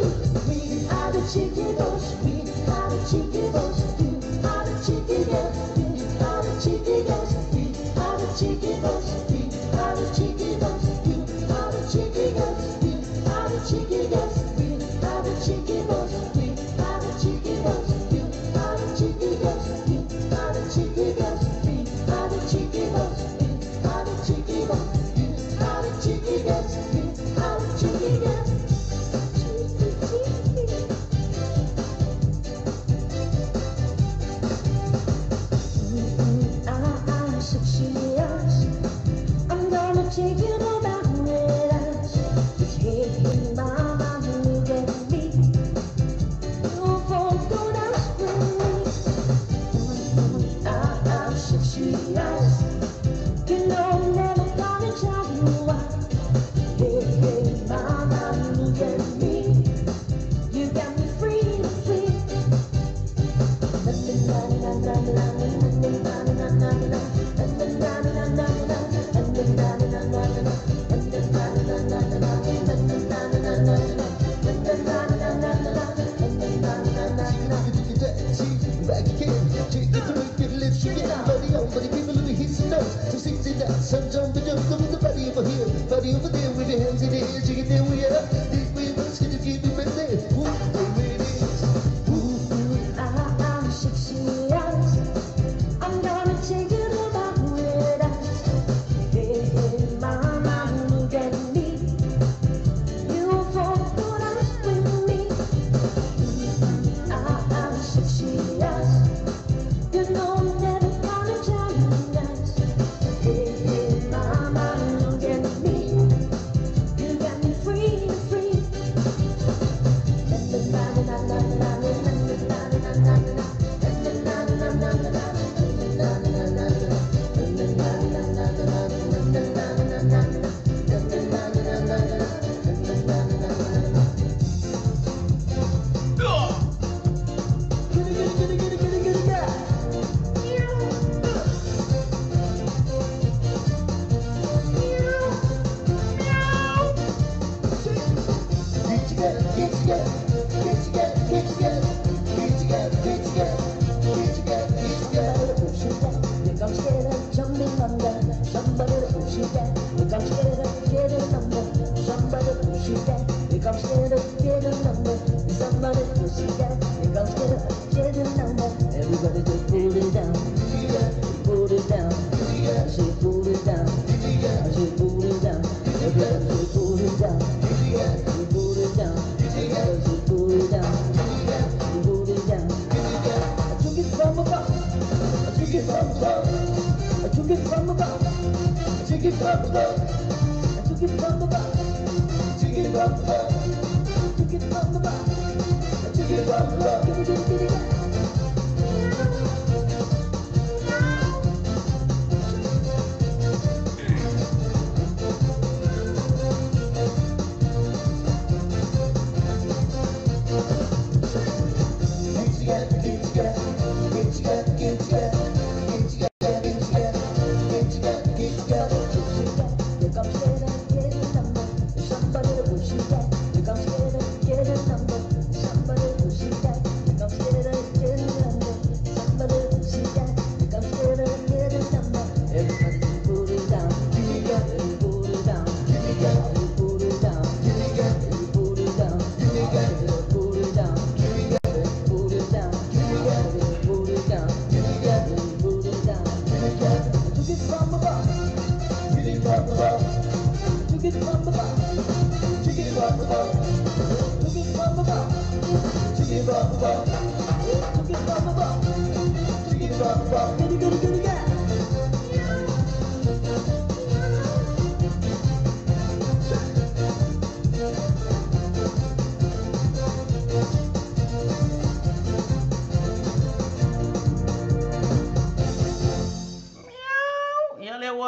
We are the cheeky boys. We are the cheeky boys. You are the cheeky girls. You are the cheeky girls. We are the cheeky boys. We are the cheeky boys. You are the cheeky girls. You are the cheeky girls. We are the cheeky boys. We are the cheeky boys. You are the cheeky girls. You are the cheeky girls. We are the cheeky boys. We are the cheeky boys. You are the cheeky girls. You are the cheeky girls. Cheeky, cheeky. I'm 6 years. I'm gonna take you no matter where else. Just hey, hey, mama, look at me. You won't go down with me. I'm 6 years. You know I'm never gonna tell you why. Hey, hey, mama, look at me. You got me free to free. Back again, take it to it, get a lift, get body on, body people in the hiss and nose. So 60 down, some jump and jump, come with the body over here, body over there, with your hands in the air, shake it there, we are. This way, let's get it, keep it right there. Ooh, ladies, I'm 6 years. I'm gonna take you to my wedding. Hey, hey, mama, look at me. You won't go dance with me. I'm 6 years. You know I'm never gonna tell you lies. Hey, hey, mama, look at me. You got me free to free. Everybody just pull it down, pull it down. I say pull it down, I say pull it down. Everybody say pull it down, pull it down. Everybody say pull it down, pull it down. I took it from above, I took it from above, I took it from above, I took it from above, I took it from above, I took it from above, I took it from above, I took it from above. Get it. Somebody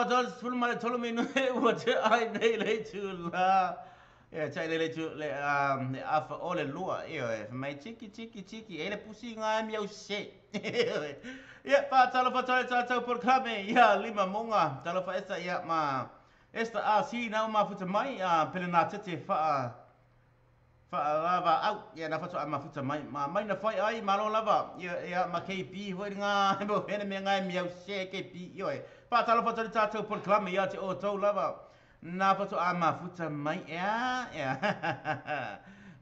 Does full my told me no what I lay to la yeah chạy lay to le alpha all the lua yeah my cheeky ele pussy nga miau se yeah pa talo por kame ya lima monga talo fa esta ya ma esta asi na ma futa mai pelena tete fa lava out ya na fa ma futa mai ma mai na fai ai malo lava ya ma KP ho nga bo ene me nga miau se KP yo pa talo fa talo por kame ya te o to lava na pa to ama futa mai ya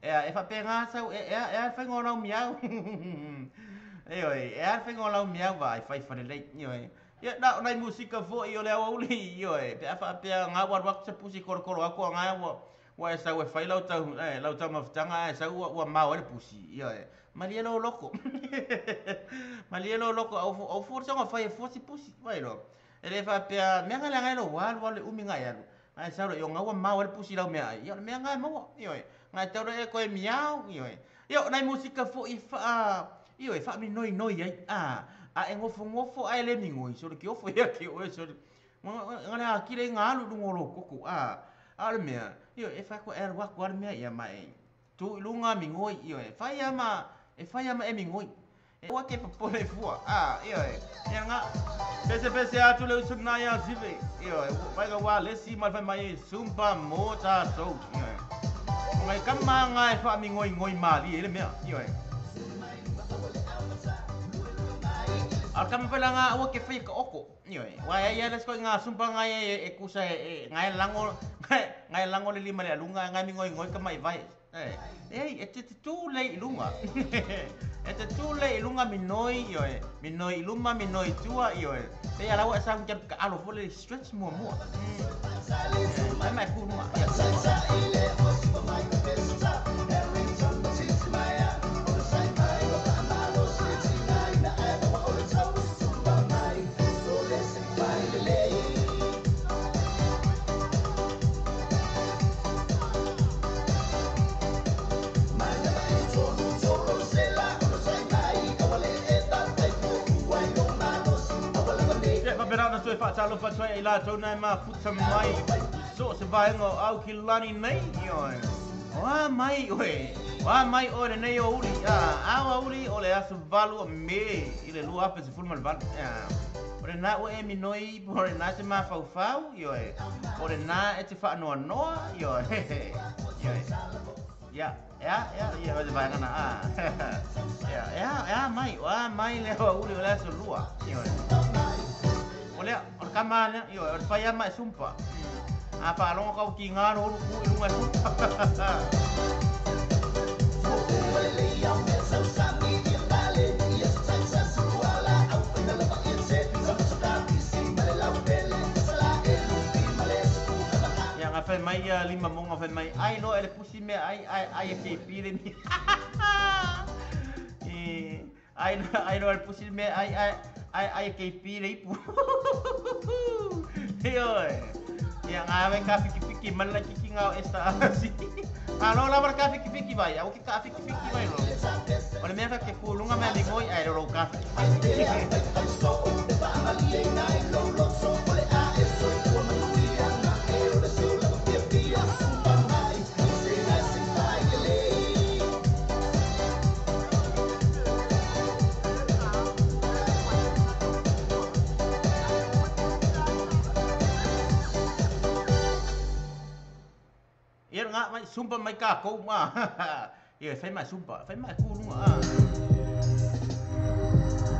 e fa penga sa fa ngona miau e fa ngona miau vai fa le yo ya da nai musika fo yo le uli yo pe fa pe nga wa se pusi kor ako nga wa sa we fa lau tau mafutanga sa wa ma wa pusi yo malielo loko au for sa fa si pusi vai lo ele fa pe me nga la lo wa le umi nga ya ai sa yo nga wa ma wa pusi lau me ai yo me nga mo yo nga tau e ko miau yo nai musika fo i fa yo fa mi noi ai ngofo ai le mingoi so ke ofo ya ke o so ngana kire ngalu dungolo koko ale mea yo e fa ko wa ko mea ya mai tu lunga mingoi yo fa ya ma e mingoi e wa ke po le fua yo ya nga pese atu le usuna ya zive yo vai ga wa le si mal fa mai sumpa mota so yo ngai kama ngai fa mingoi mali ele mea yo Alkam pala nga wa ke fai ka oko yo wa ya les ko nga sumpa nga e kusa ngai lango le lima le lunga nga ngoi ka mai vai et tu le lunga et tu le lunga minoi yo minoi luma minoi tua yo pe ala wa sa ngam ka alo fo le stretch mo mai ku lunga Berana tu fa talo fa tui ila tona ma futa mai so se vai ngo au kilani nei yo wa mai o le nei o uli uli o le asu valu me ile lu apa se fulma val o le na o e minoi o le na se ma fau yo o le na e te fa no yo ya o le vai ngana ya mai le o uli o le asu lua yo oleh kamana yo faya mai sumpa apa long kau kinga ru lunga sumpa yang apa mai lima mong apa mai ai lo ele pusi me ai ke pire ni ai lo ele pusi me ai ke pire ipu yo yang awe ka fiki man la kiki ngau esta asi alo la bar ka fiki bai au ki ka fiki bai lo ole me fa ke kulunga me ngoi ai lo ka mai sumpa mai ka ko ma ye fai mai sumpa fai mai ku lunga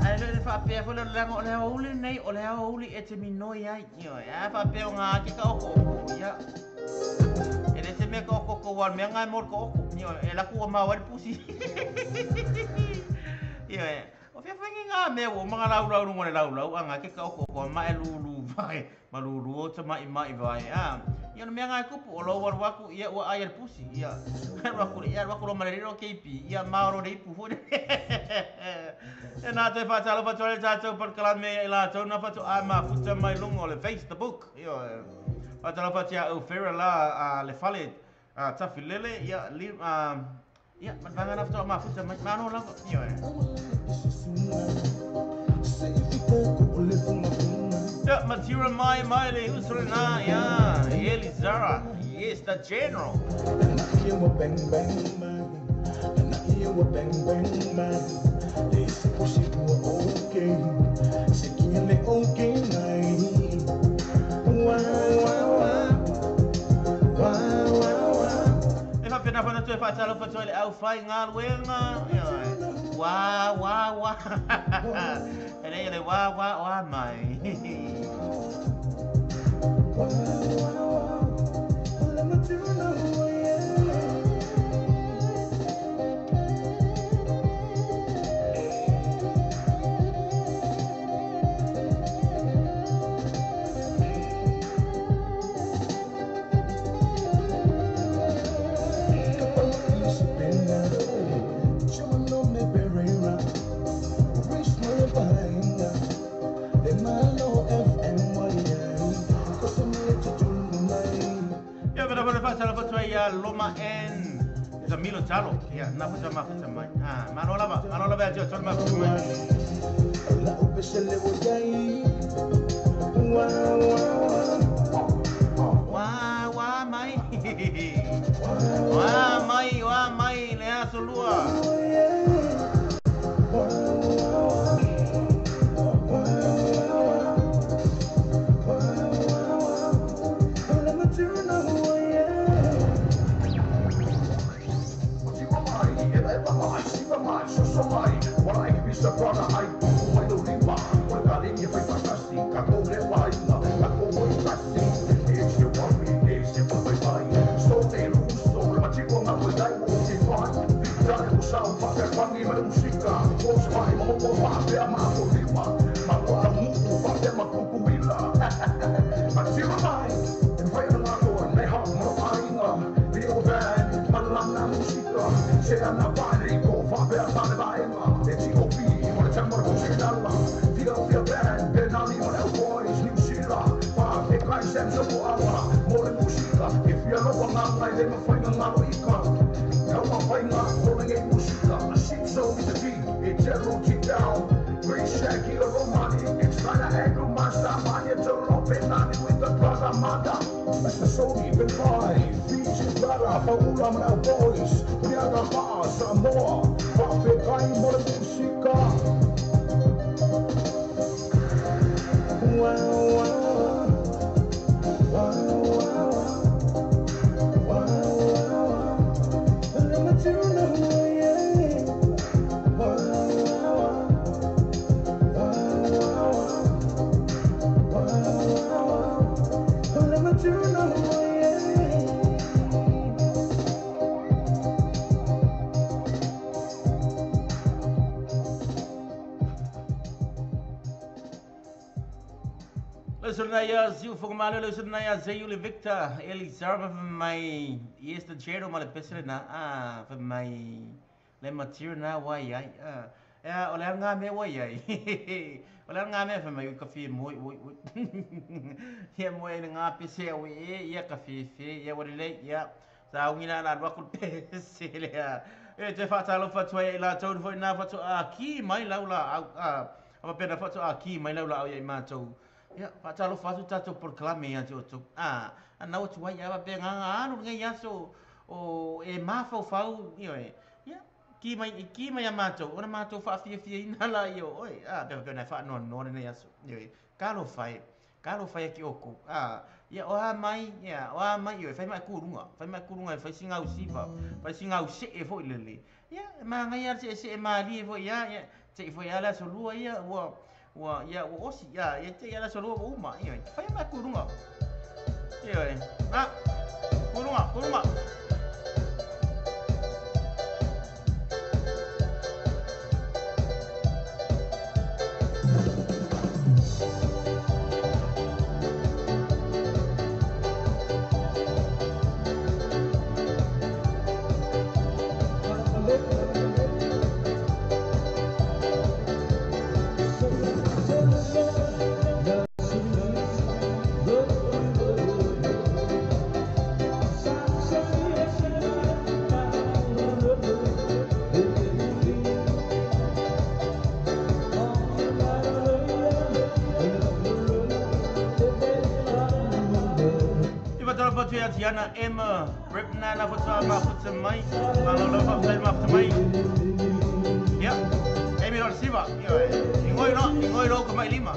ai le fa pe fo le uli nei o le uli e te minoi ai yo ya fa pe nga ki ka ko ya ele te me ko wa me nga mor ko yo e la ku ma wa pusi yo o fe fa nga me wo ma la ngone la anga ki ka ko ma e lu vai ma lu o te mai vai ia me ngai kupu o lo war waku ia wa air pusi ia waku lo marero KP ia mauro de pu fu e na te fa talo fa tole tato per kalame la to na fa to ama futa mai lungo le Facebook ia fa talo fa tia o fera la le fale tafi lele ia ia man na fa ma futa mai mano la ia yeah, Matira Mai Miley, who's na, yeah, Elizara, yes, the general. If I've been up on the 2 5 tell for toilet, I'll find out where, wow. And then wow, my. Loma en sa Milo Chalo ya na fa mai manola ba jo chol ma fa mai la opesele boyai wa mai le asolua Mr. Sony, been live, features better, paulang na voice, niaga pa sa moa, papekay mo na musika. Lusunaya Ziu Fugmalo, Lusunaya Zayuli Victor, Elizarva for my yes, the Jero Malapesina, for my Lematirna, why Olanga me way. Olanga me for my coffee, here more in Apis, yeah, coffee, yeah, what late, yeah. Zawina na wakul pesile ya. Te fatalo fatwa la tone for na fatwa ki mai laula apa pena fatwa ki mai laula au ya mato. Ya fatalo fatu tato proclame ya joto. Na o tuai ya be nga anu ngai yaso o e mafau fau yo ya ki mai ya mato. Ona mato fa fia ina la yo. Oi be pena fa non ne yaso. Yo kalo fai ki oko. Ya oha mai yo fai mai kurunga fai singa usifa fai singa usi e fo lele ya ma ngai se ma li fo ya te fo ya la solua ya wa ya o osi ya te ya la solua uma ya fai mai kurunga yo kurunga Tiana Emma, Rip Nana for some up to my, after my. Yeah, maybe not Siva. You go to my Lima.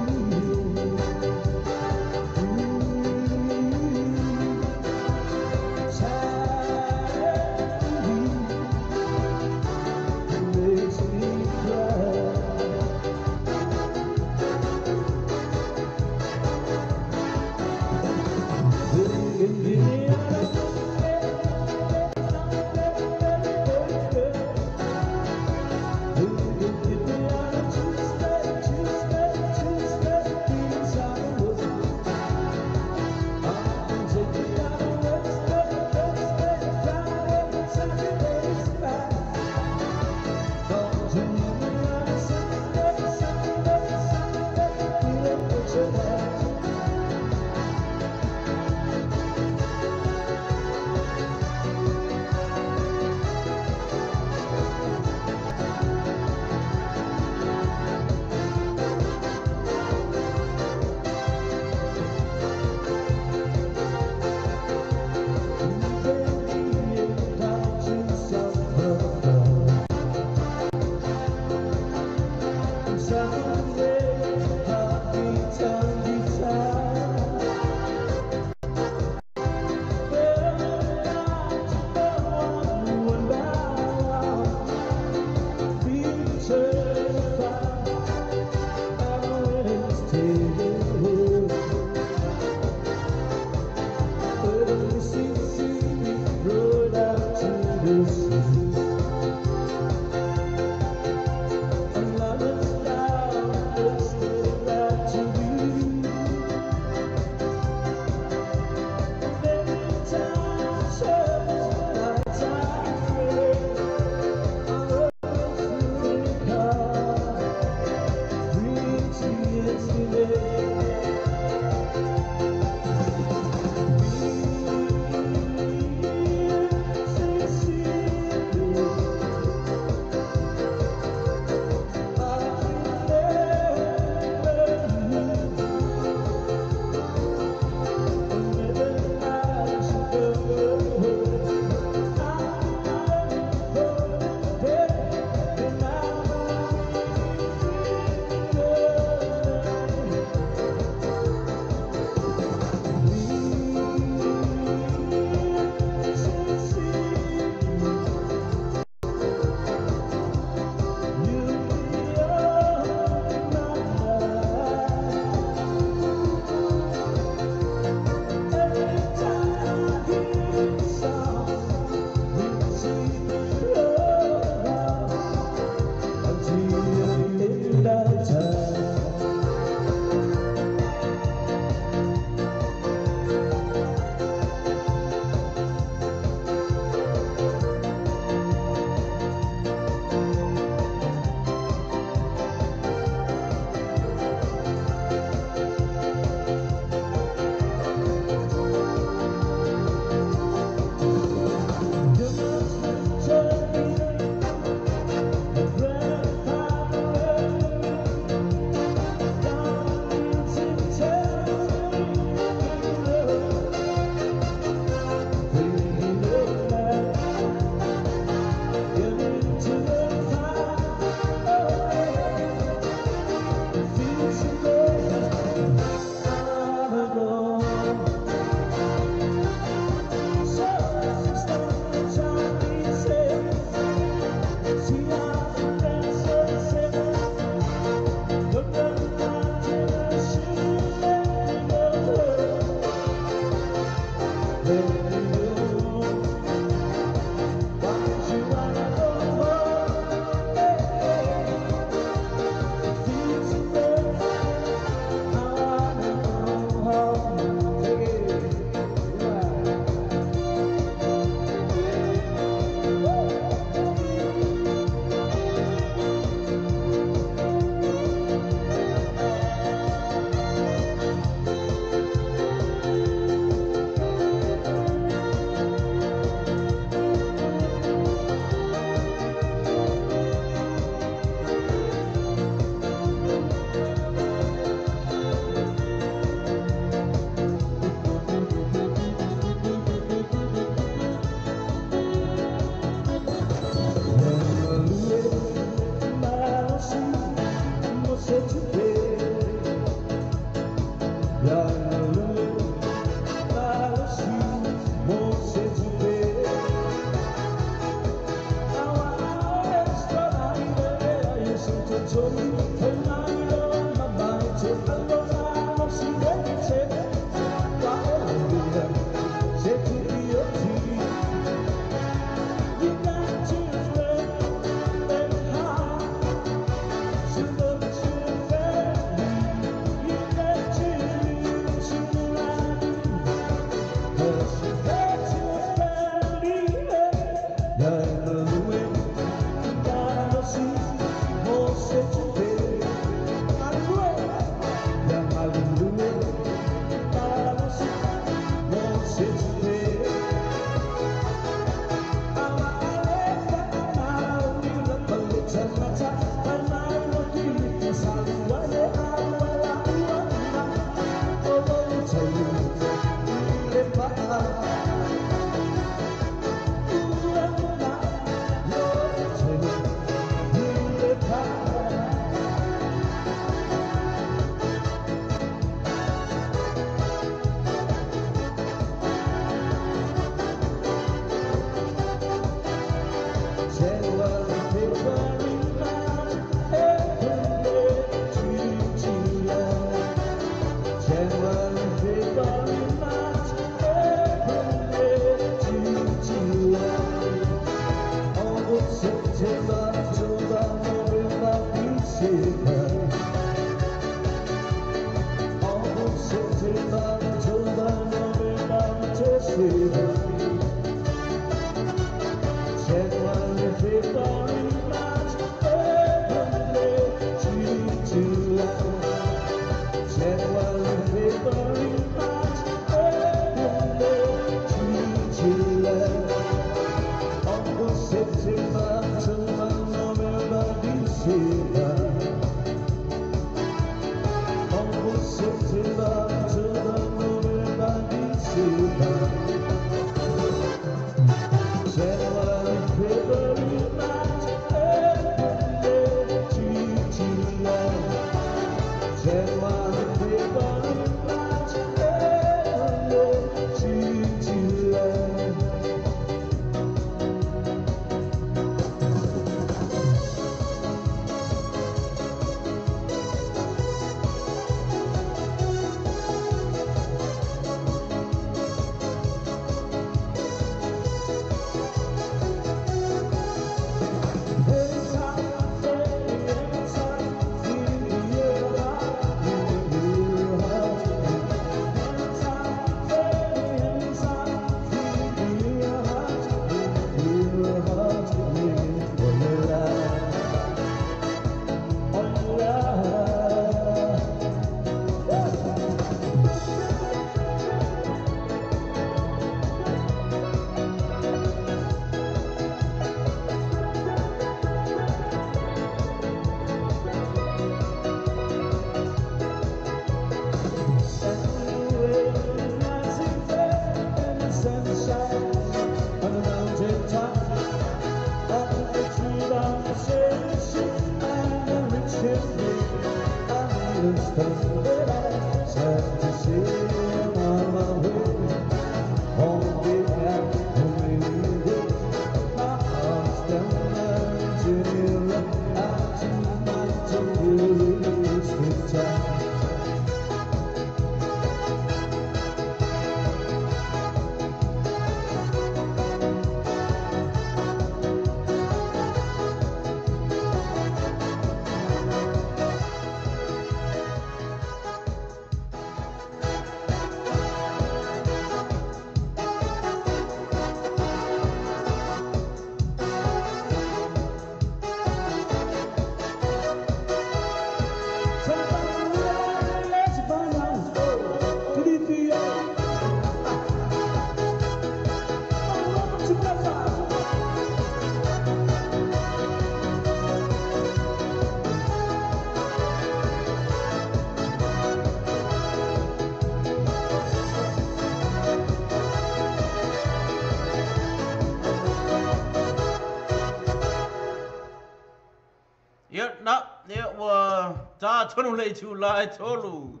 ta tonu le tu la tolu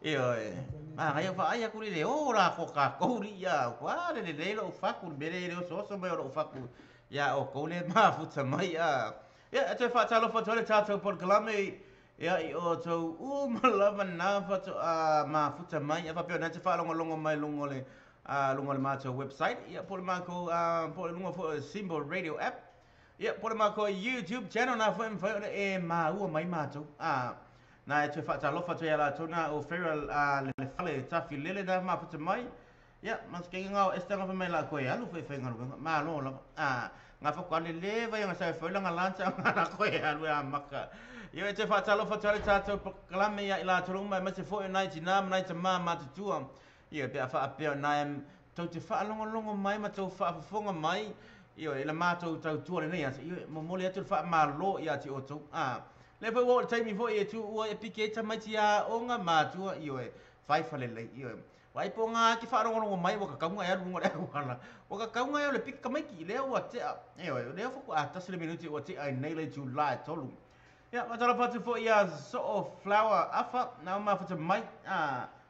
e ma ai fa ai ku le ora ko ka ko ri ya kwa le lo fa ku bere le so so me lo fa ku ya o ko le ma fu ta mai ya ya te fa ta lo fa tole ta to por klame ya I o to ma lava na fa to ma fu ta mai ya fa pe na te fa longo mai longo le longo le ma to website ya por ma ko por longo fo symbol radio app ya por ma ko YouTube channel na fa e ma u mai ma to na te fa ta lo fa to ya la to na o feral le fale ta fi lele da ma fu ta mai ya mas ke ngau estanga fa mai la ko ya lu fe fe ngau ma lo la nga fa kwale le vai nga sa foi nga lancha nga ko ya lu ya maka yo te fa talo fa tale tato klame ya ila tolo mai ma se foi nai tina nai te mama tu tua yo pe fa pe nai to te fa longo mai ma to fa fonga mai yo ila ma to tua le nei yo mo mo le to fa ma lo ya ti o to le fa wo te mi foi e tu o e pike ta mai ti ya o nga ma tu yo fai fa le yo wai po nga ki fa rongo mai wa ka nga ya lungo le wala wa ka nga ya le pik ka mai ki le wa te le fo ko ata se le minuti wa te ai nei le July tolu ya ma tala patu fo ya so flower afa na ma fo te mai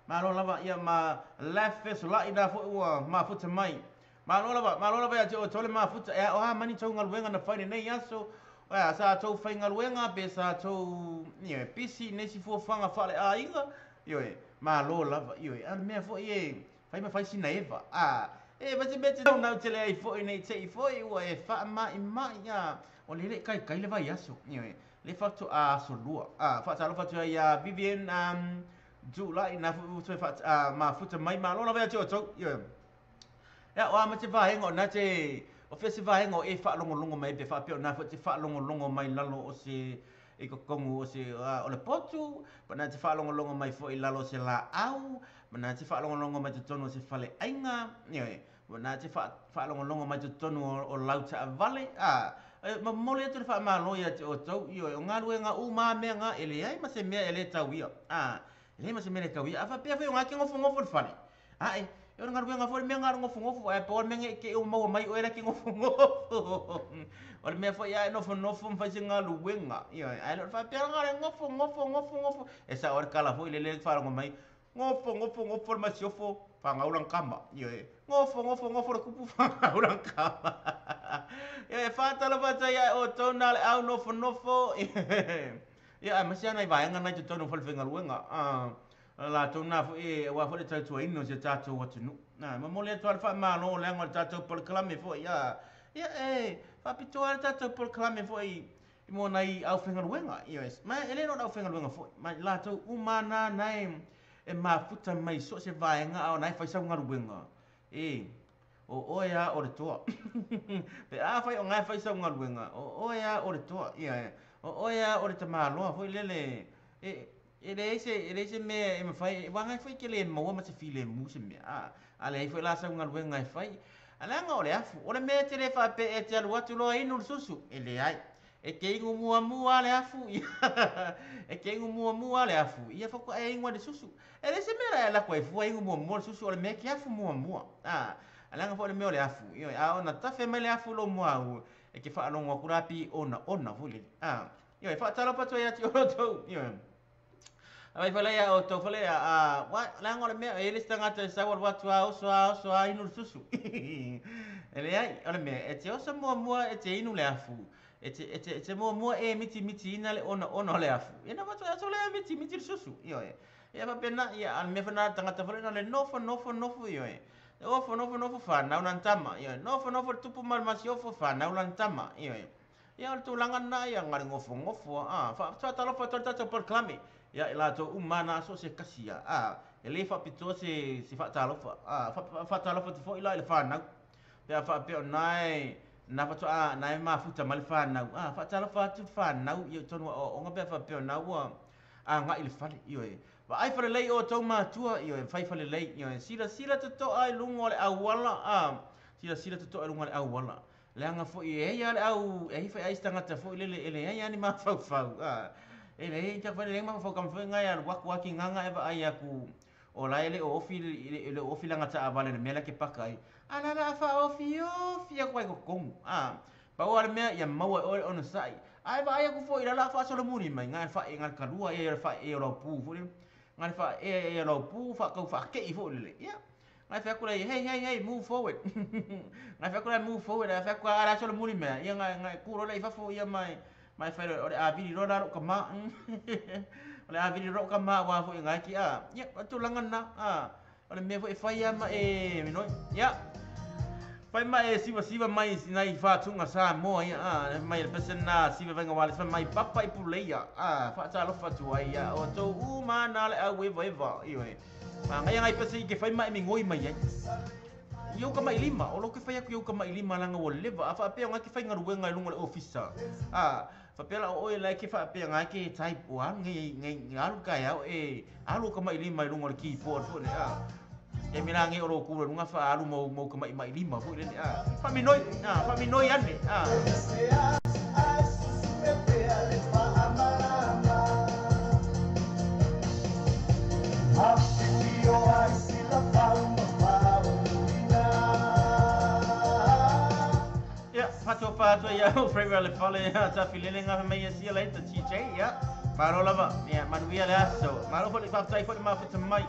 ma lo lava ya ma left face la ida fo wa ma fo te mai ma lo lava ya te o tole ma fo te o ha mani tau ngal wenga na fai nei ya so wa sa tau fai ngal wenga be sa tau ni pisi nei si fo fanga fa le a inga yo ma lo lava yo an me fo ye fai ma fai sina eva va se mete na te le fo nei te fo o e fa ma ya o le kai le vai aso yo le fa to a so lua fa ta lo fa to ya Vivian July na fu fa ma fu te mai ma lo lava to yo ya o ma te va hengo na te o fe se va hengo e fa longo mai be fa pe na fa te fa longo mai lalo o se e ko kongu o se o le potu pana te fa longo mai fo i lalo se la au pana te fa longo mai te tonu se fale ainga ye pana te fa longo mai te tonu o lauta vale ma mole te fa ma lo ya te o tau yo o nga ruenga u ma me nga ele ai ma se me ele tau ia ele ma se me le tau ia fa pe fa nga ki ngofo fale yo nga ruenga fo me nga ngofo e po me ke o mau mai o era ki ngofo o me fo ya no fo fa singa luenga yo ai lo fa pe nga ngofo e sa or kala fo le fa ngo mai ngofo ma siofo fa nga ulang kama yo ngofo le kupu fa nga ulang kama yo fa ta la fa ya o tona au nofo ya ma sia nai va nga na to no fo le nga luenga la tona fo e wa fo le tatu ino se tatu watu na ma mo le to fa ma no le nga tatu por klame fo ya fa pito al tatu por klame fo i mo nai au fenga luenga yes ma ele no au fenga luenga fo ma la to umana nai e ma futa mai so se va nga au nai fa sa nga luenga o ya o le to pe fa o nga fa sa nga luenga o ya o le to o ya o le tamalo fo lele ele se me fai wanga fai ke le mo ma se file mu se me ale fai la sa nga luenga fai ala nga ole afu ole me te le fa pe e te alu atu lo inu susu ele ai e ke ingu mua le afu e ke ingu mua le afu ia fa ko e ingu de susu ele se me la ko e fu ingu mua susu ole me ke afu mua ala nga fo le me ole afu io ona ta fe me le afu lo mua e ke fa lo ngo kurapi ona vule io e fa talo pa to ya ti o to io ai fa ya o to fa ya wa la ngo le me ele stanga te sa wa tu so inu susu ele ai ole me e te o sa mua e te inu le afu e te mua e miti ina le ona le afu e na va to ya so le miti susu io e fa pena ya al me fa na tanga ta fa le nofo io nofo fa na una tama io nofo tupu mal masiofo fa na una tama io ya tu langan na ya ngar ngofo fa talo fa to por klame ya la to umana so se kasia ele fa pito se fa talo fa talo fa fo ila fa na ya fa pe nai na fa to nai ma futa mal fa na fa talo fa tu fa na yo to o nga pe fa pe na wa nga il fa yo wa ai fa le o to ma tu yo fa le yo sila to ai lungo le awala sila to ai lungo le awala le nga fo ya le au e fa ai stanga ta fo ele ya ni ma fa ele ta fa le ma fo kam fa nga ya wa ki nga e va ai aku o la ele o fi langa ta avale le mela ke pakai ala fa o fi ko ko kong pa o me ya ma o on sai ai va ai ku fo ila la fa so le muni mai nga fa ngal kalua e fa e lo pu fo nga fa e lo pu fa ko fa ke fo le ya nga fa ku le hey move forward nga fa ku le move forward fa ku ala so le muni mai ya nga ku ro le fa fo ya mai fa o a vi ro la ko ma ole a vi ro ka ma wa fo nga ki ya tu langan na ole me fo e fa ya ma e mino ya pai mai siva mai sinai fa tunga sa mo ya mai le pesena siva venga wale fa mai papa I puleia fa ta lo fa tu ai ya o to uma na le a we va io ma ngai ngai pesi ke fai mai mi ngoi mai ya Yo ka mai lima, o lo ke fai aku yo ka mai lima langa o leva, afa pe nga ke fai ngaru nga lunga le officer. Fa pe la o la ke fa pe nga ke type 1 ngai alu ka ya alu ka mai lima lunga le keyboard fo le e mina ngai o lo ku lunga fa alu mo ka mai lima fo le fa mi noi ane Pato ya Frega le fale ta filele nga me ya sia later TJ ya parola va ya manuia le aso malo fo le fa tai fo le ma fo te mai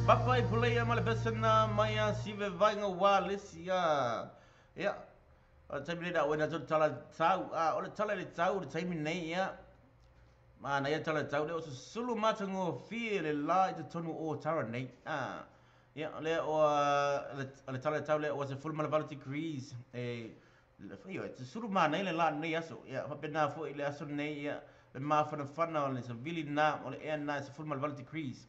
Papai pulei male besena maya sive vainga walisia ya taimi da wena to tala tau ole tala le tau le taimi nei ya mana ya tala tau le o sulu matango fie le la te tonu o tara nei ya le o le tala tau le o se full malvality degrees le fio te sulu mana le la nei aso ya fa pena fo ile aso nei ya le mafana fana le se vili na ole e na se full malvality degrees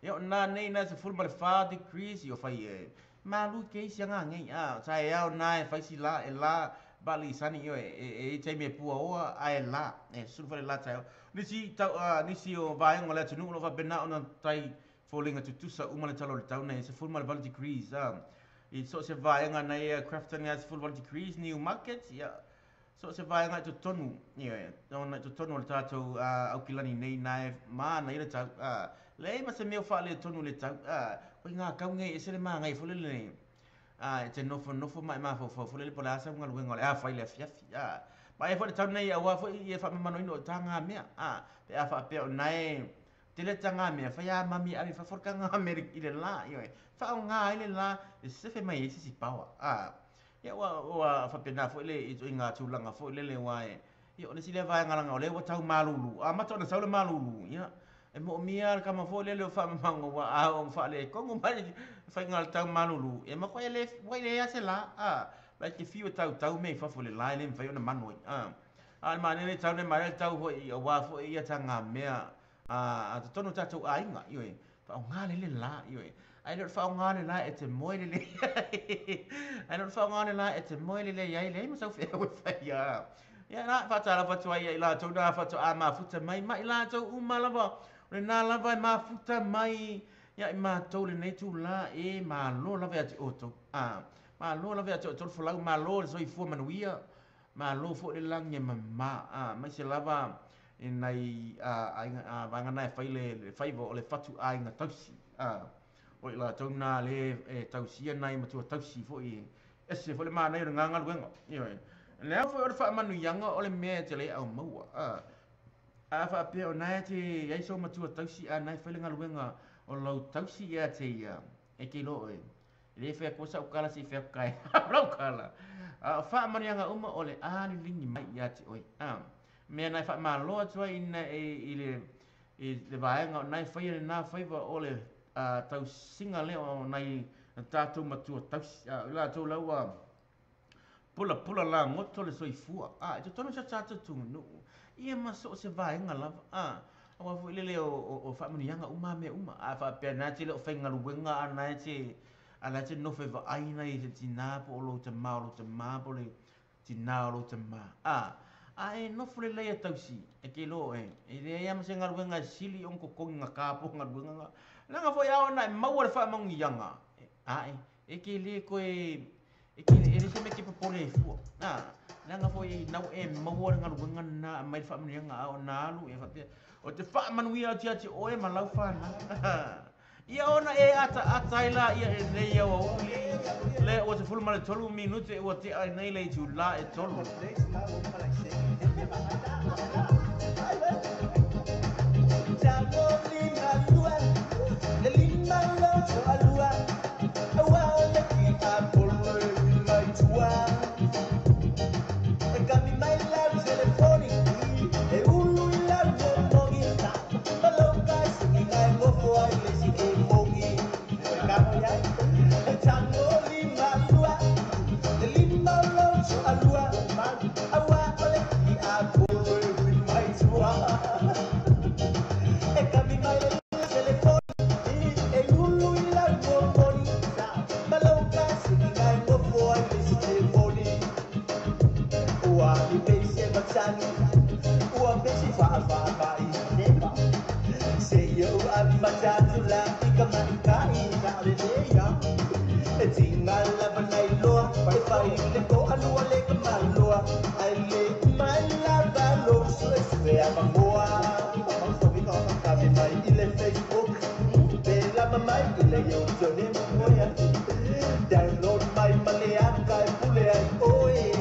ya na nei na se full malvality degrees yo fai malu ke sia nga ngai sa ya na fai si la bali sani yo e te me pu o ai la e su fa la tai nisi o vai ngola tunu lo va bena ona tai falling to tusa umana talo le tau nei se full mal degrees i so se vai nga nei crafting as full degrees new market ya so se vai nga to tonu ona to tonu le tato au kilani nei nai ma nei le tau le ma se me fa le tonu le tau ko nga ka ngai se le ma ngai full le te nofo mai ma fo le pola sa nga luenga le fa ile fiafi ma e fo le tau nei wa fo e fa ma no tanga mea pe a fa pe nai te le tanga mea fa ya mami a fa forka nga amerik ile la yo fa nga ile la se fe mai si pawa ya wa fa pe na fo le i nga tulanga fo le wa yo le sile va nga nga le wa tau malulu ma to na sa le malulu ya e mo mia ka ma fo le fa mango wa o fa le ko mo mai fa nga tau malulu e ma ko le wa le ya se la ba ki fiu tau me fa fo le la le fa yo na manoi ma ne tau ne mai tau ho i wa fo i tanga mea to tonu tatu ainga yo fa nga le la yo ai no fa nga le la e te moi le ai no fa nga le la e te moi le ya le mo sa fe o fa ya na fa ta la fa tua ya la to na fa to ma futa mai la to uma la va le na la va ma futa mai ya ma to le nei tu la e ma lo la va ti oto ma lo la va ti to fo la ma lo so i fu manuia ma lo fo le lang ye ma ma se la va in nei va nga nai fai le fai vo le fatu ai nga tausi o la to na le tausi nai ma tu tausi fo i ese fo le ma nei nga nga luenga yo le fo o fa manu yanga o le me te le au maua fa pe o nai te ai so ma tu tausi nai fai le nga luenga o lo tausi ya te e ke lo le fe ko sa kala si fe kai lo kala fa manu yanga uma o le ani lingi mai ya te oi me nai fa ma lo tua in le vai nga nai fai na fai va o le tau singa le o nai tatu matua tausi la to la wa pula la ngoto le soifua e tonu sa tatu tu no ia maso se vai nga la wa fu le o fa mani yanga uma me uma fa pe na ti le fa nga luenga ana ti no fe va ai na i ti na po lo te ma po le ti na lo te ma e no fu le le tausi e ke lo e le ia ma se nga luenga sili on ko ko nga ka po nga luenga la nga fo ya ona ma wa fa mangi yanga e ke le ko e ke le se me ke po le fu la nga fo e na e ma wa nga luenga na mai fa mani yanga o na lu e fa o te fa manu ia ti o e ma lau fa na ia ona e ata ila ia le ia o le o te fulma le 12 minute o te ai nei le tu la e tolu Download my Maleaka, Pulea, Oe,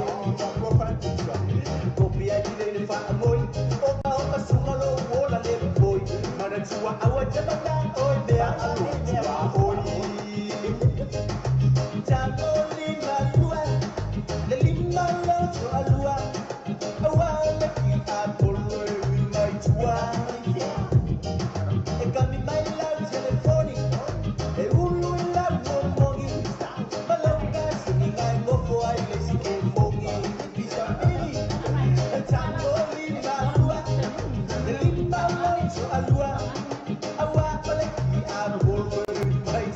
copy I did fa amoy, o sumalo, wala le boy, Manachua, our Jabata, or they are alone. Jagoli Malua, the Lima Love to Alua, a while like we are following my tua. A gummy my love telephonic. Alua, awa, oleh, I am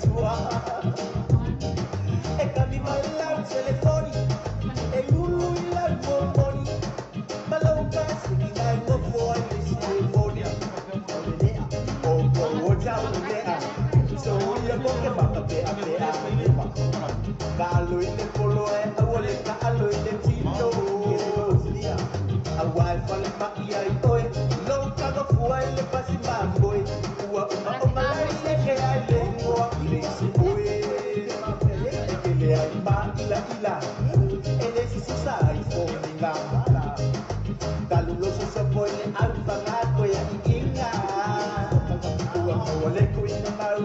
so ia mo ke maka pe a pe a me ma ka aloi le polo e awole ka aloi le tino a wai fale ma ia I oe lo ka go fuai le pasi ma boy ua o mai le ke ai le ngoa le si boy e ke le ai ma ila e le si sai fo ninga kaluloso sa boy le alfa nga ko ya inga ua o le ko ina mau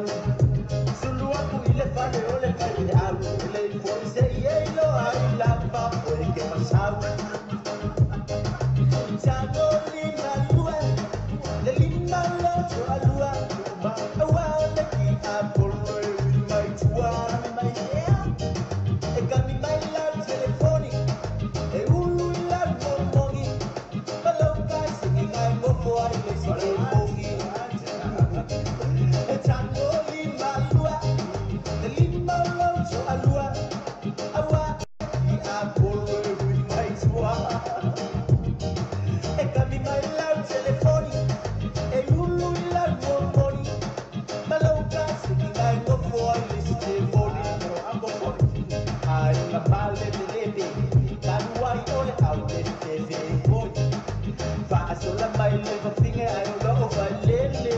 sulu aku ile fale ole ka ile au le fo se ye lo ai la pa o ke masau Chango lima lua, le lima loto alua, ma awa le ki apolo e mai tua mai ea, e kami mai la telefoni, e ulu la momongi, maloka singi ngai mofo ai le sike mongi. E chango lima lua, le lima loto alua, awa ki apolo e mai tua. E kami mai lau telefoni, e ulu I lau momoni, maloka siki ngai ngofo ai le si telefoni, ai ka pale te lebe, kanu ai ole au le te vevoni, whaasola mai le whawhinge ai o loo vai lele,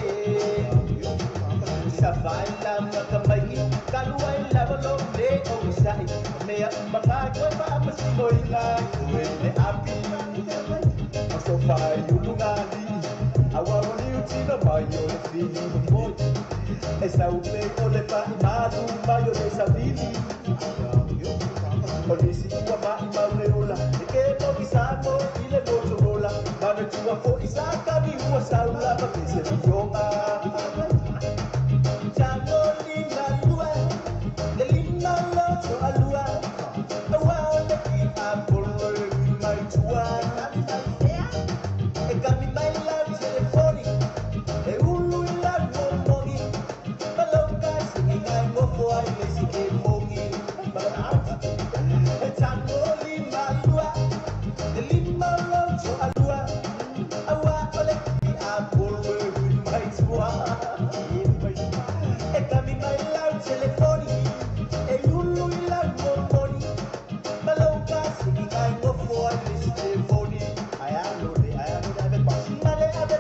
sa vai la maka mai, kanu ai lava lo le o isai, mea mga koe mamasi moi la koe le api, so fai ulungali awawani utina mayo le fili moi esa upe ole pa madu mayo le sabili polisi tua mai maureola e ke mo kisamo ile moto rola mana tua fo isaka mi ua saula pa pese yoma chango lima lua le lima loto alua awale ki apolo mai tua e kami mai la telefoni e ulu I la momongi maloka singi ngai ngofo ai le sike mongi e tango lima lua e lima loto alua awa ole ki apolo e mai tua e kami mai la telefoni e ulu I la momongi maloka singi ngai ngofo ai le sike mongi ai alo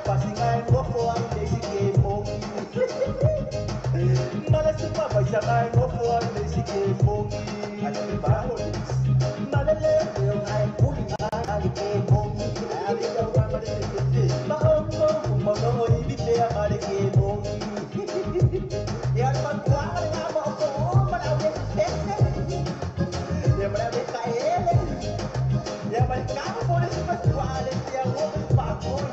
passing I go for a lazy game monkey. Malasupa by Shanghai go for a lazy game monkey. I don't know about this. Malale, I'm pulling out a game monkey. I didn't know what it is. My uncle, Mono, he did a game monkey. Yeah, but why I'm a home, but I was expecting. Yeah, but I was tired. Yeah, but I can't afford this quality. I won't back on.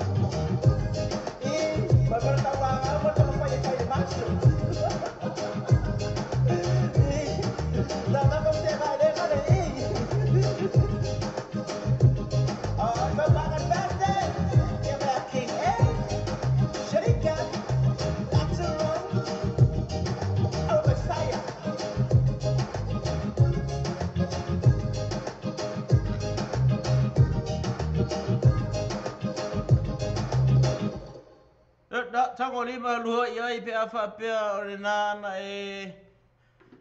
Tango lima lua iai pe afa pe o nana e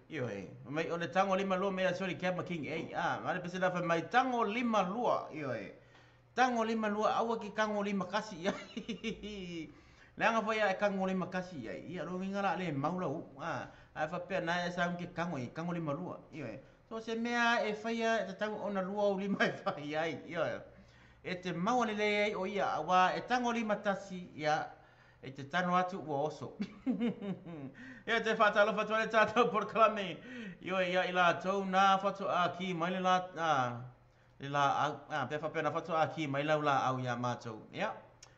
ioi mai o le tango lima lua mea sori kia king e mare pese dafa mai tango lima lua ioi tango lima lua awa ki kango lima kasi iai leanga foi e kango lima kasi iai ia ro ngala le maula u afa pe na e sa ki kango lima lua ioi so se mea e faia te tango ona lua o lima e fai iai ioi e te mau le le o ia awa e tango lima tasi ia e te tano atu ua oso. Ia te whatalo whatua le tātou porklame. Io ia I la tau nā whatua a ki mai le la... pe whapena whatua a ki mai lau la au ia mātou. Ia,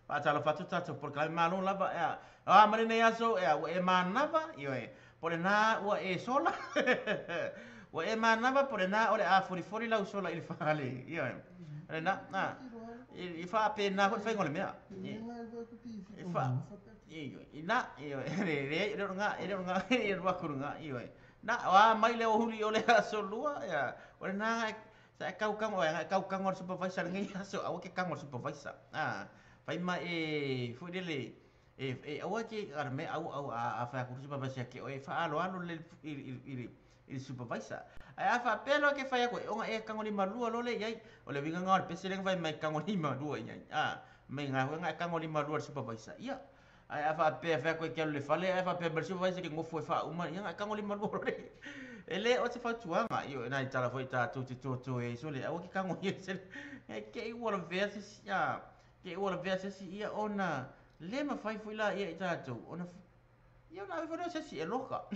whatalo whatua tātou porklame mālo lava. Ia, mare nei aso, ia, ua e mānawa. Io e, pore nā ua e sola. Ua e mānawa, pore nā ore a fori lau sola ili whale. Io e, re nā, I wha pe nā koe whaingo le mea. I wha, ina, re runga, e wakurunga, na, wa mai leo huli o le aso lua, ore nā, sa e kaukango, kaukango supervisor ngai aso, awa ke kango supervisor. Whai ma e, fuidele, awa ke ara me au a fa ku supervisor ke o fa alo le il supervisor ai fa pelo ke fa ko o e kangoni malua lo le ai o le vinga ngor pese le vai mai kangoni malua ai me nga kangoni malua supervisor ia ai fa pe fa ko ke le fale ai fa pe supervisor ke ngofo fa uma ia nga kangoni malua lo le ele o te fa tuanga io na tala foi ta tu e so le o ke kangoni se ke ora versus ia ke ora versus ia ona le ma fai foi la ia tatou ona ia na vai se si eloka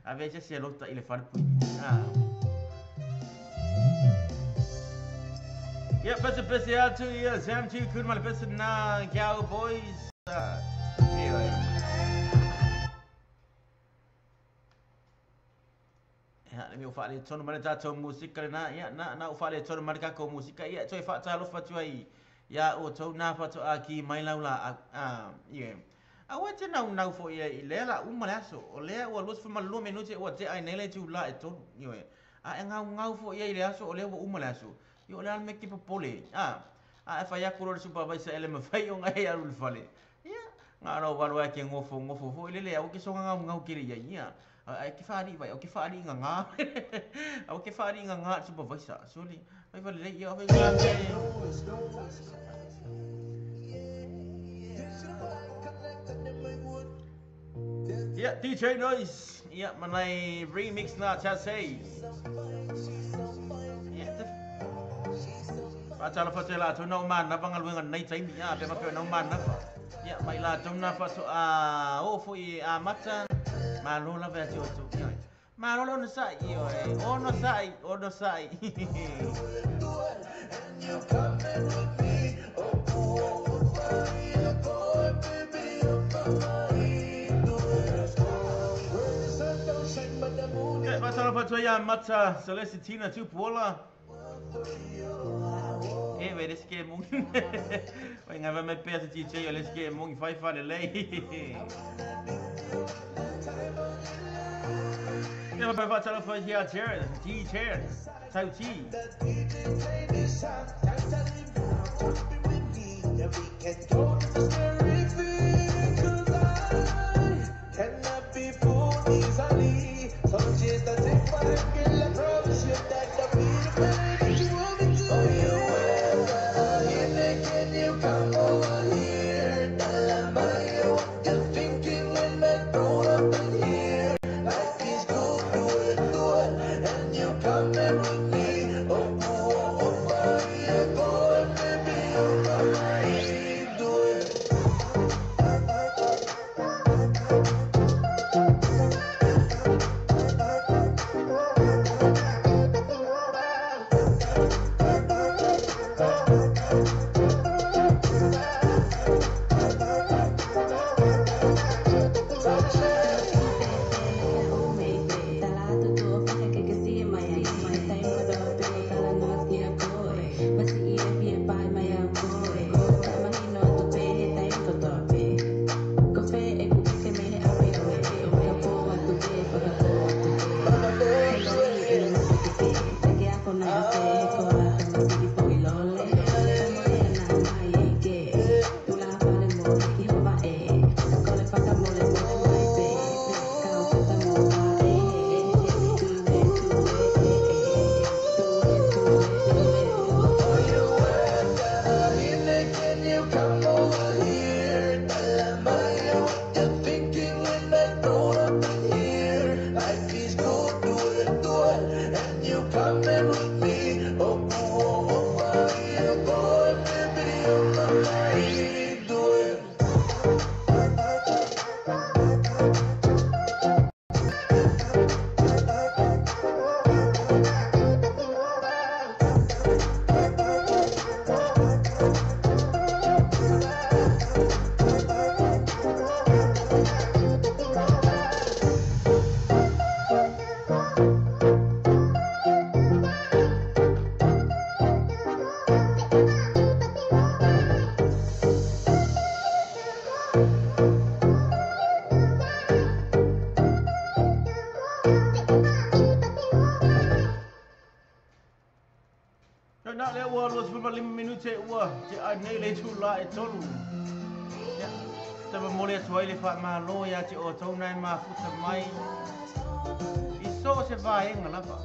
a veces se elota ile far ia pese atu ia Sam tu kun mal pese na Cowboys ia le mi fa le tonu mana tatou musika na ia na fa le tonu mana ka ko musika ia toi fa talo fa tu ai ia o tou na fa to aki mai laula ia awa te nau fo ia I le la uma le aso o le o los fuma lo minute o te ai nele tu la e to yo a ngau fo ia I le aso o le o uma le aso yo le al me ki popole a fa ya kuro supervisor ele me fai o ngai alu fale ia nga no valo ke ngofo fo le o ke so ngau ki ia ia a ke fari vai o ke fari nga o ke fari nga supervisor so le vai vale le ia vai yeah, DJ Noise. Yeah, manai remix na chasei. Yeah, Pachala fatela tu no man na bangal wengan nai tai ya pe ma no man na. Yeah, mai la tu na fa so o foi mata ma lo la ve tu. Ma lo no sai io o no sai. Pasal apa tu ya mata Celestina tu pola. Vedes que mung. Venga, va me pesa DJ, les que mung fai fa le lei. Ya va pasal apa ya chair, DJ. Sau chi. Cannot be fooled easily. Some chase that take back and I promise you that the beautiful that you want me to. Oh, you ever here, can you come over here? Tell them what you're thinking when I brought up in here. Life is good, do it, and you come in with me. Oh, fire, boy, baby, oh, fire, do it. Nak lewat 5 minit wah, cik ai nei le tu la etolu. Ya. te mamole atu ai le whaamalo ia te o tau nai mafuta mai. I so se vaenga lava.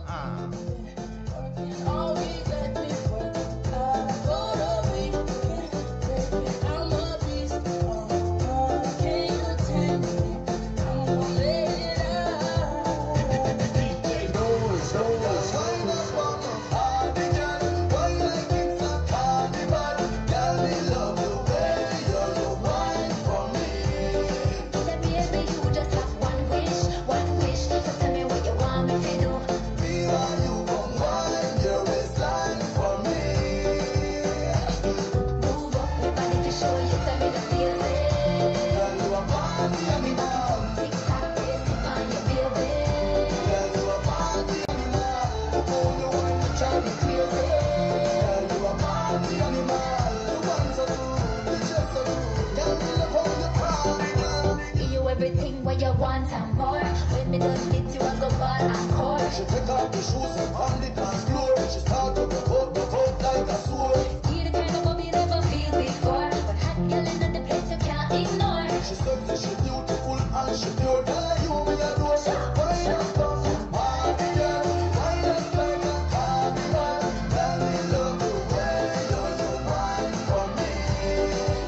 Everything what you want and more. When me done get you, I go ball and core. She take off the shoes and on the dance floor. She start to go out like a sword. See the kind of love you never feel before. But hot girl in the place you can't ignore. She sexy, she beautiful and she pure. Girl, you me adore. Why not come and party, girl? Why not like a carnival? Girl, me love the way you wine for me.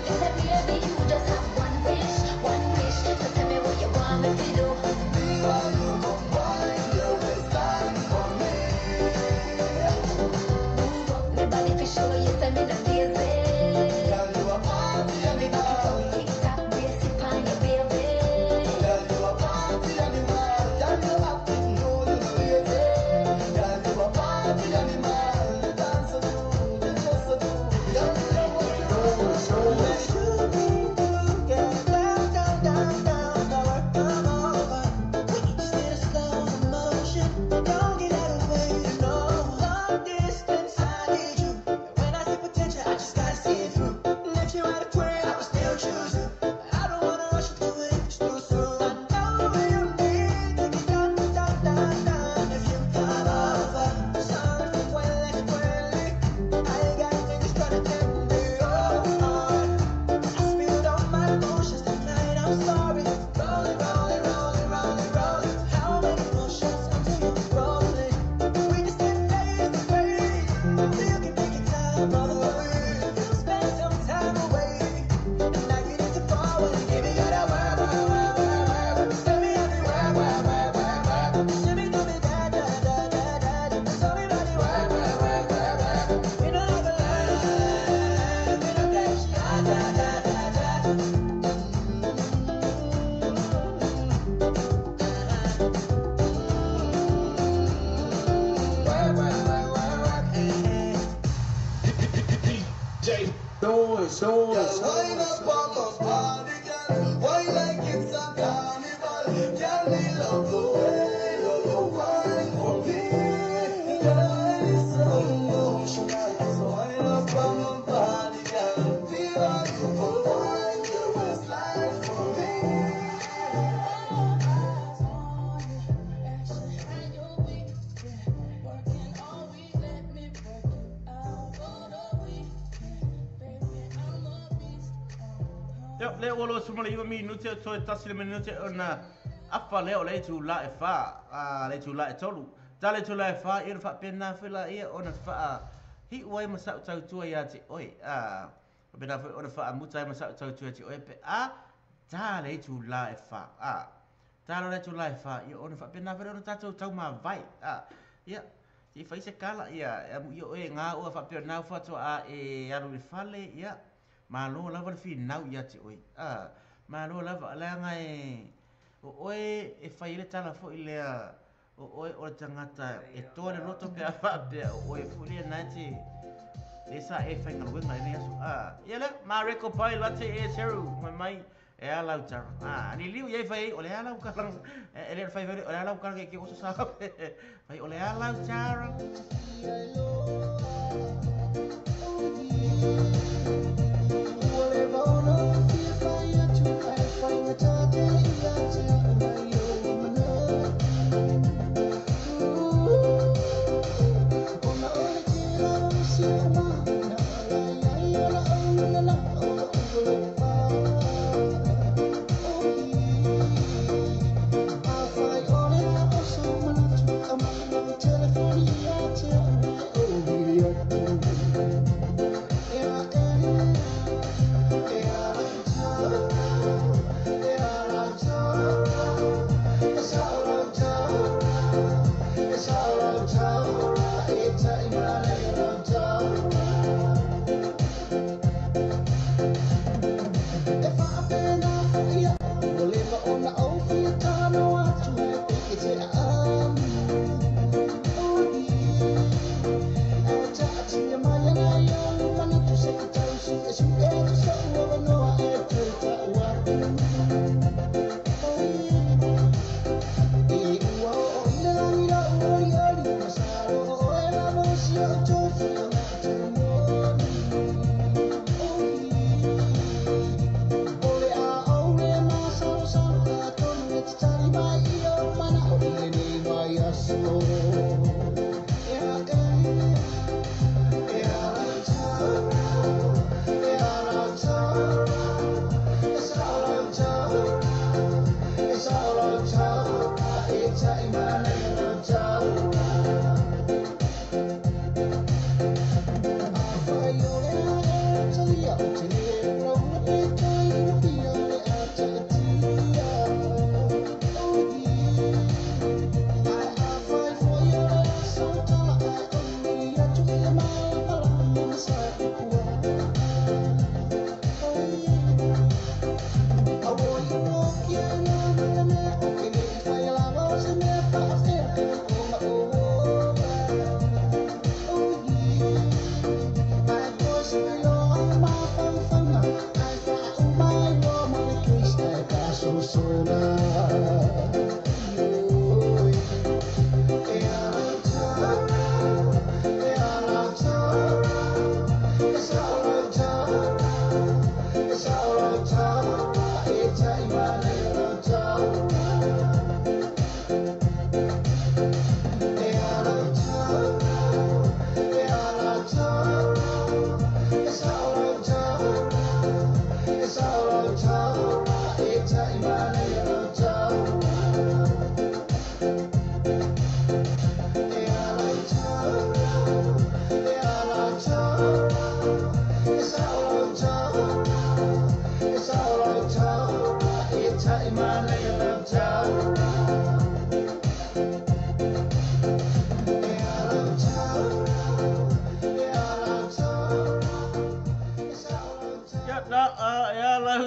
Cause baby, you just have one wish. So tell me what you want me to do. Me while you come wine your waistline for me. Move up my body for show you some in the feel it. Girl, you a party animal. Tick tock, brace it on your baby. Girl, you a party animal. Girl, you active, no you no lazy. Girl, you a party animal. You dance so good, you just so good. Girl, you know what you do. So let's do it, girl. Down, down, down, now work come over. Just need a slow motion. Don't get out of the way, you know. Long distance, I need you. When I see potential, I just gotta see it through. And if you had a prayer, I would still choose you. I don't wanna rush into it if it's too soon. I know you need to get down, down, down, down. If you come over, something cuele. I got niggas tryna take me on. I spilled all my emotions tonight, I'm sorry. Rolling, rolling, rolling, rolling, rolling. How many more shots until you're rolling? We just did face to face. So you can take your time all the way. You spend some time away. And now you need to forward and give me that work. Tell me everywhere, work. Show me do me da. Show me body work. We don't have a line. We don't play shit. Da. Girl, wind up on my body, girl. Why like it's a carnival? Girl, me love the way you wine for me. Girl, it's so emotional. So wind up on my body, girl. Feel like you can wine your waistline for me. Yep, le wolo sumole iwa minuti so tasile minuti ona afa leo le tu la e fa le tu la e tolu tale tu la e fa ir fa pena fela ia ona fa hi wai masa tau tu ia ti oi pena fa ona fa muta masa tau tu ti oi pe ta le tu la e fa ta le tu la e fa ia ona fa pena fela ona tau tau ma vai ia i fa se kala ia mu io e nga o fa pena fa to e aru fale ia malo lava fi nau ia te oi malo lava la ngai oi e fai le tala fo ile oi o tangata e tole loto pe fa pe oi fu le nati esa e fai ngal wenga ni aso ia le ma reko pai late e seru mai e ala utar ni liu ia fai o le ala ka e le fai o le ala ka ke o sa fai o le ala utar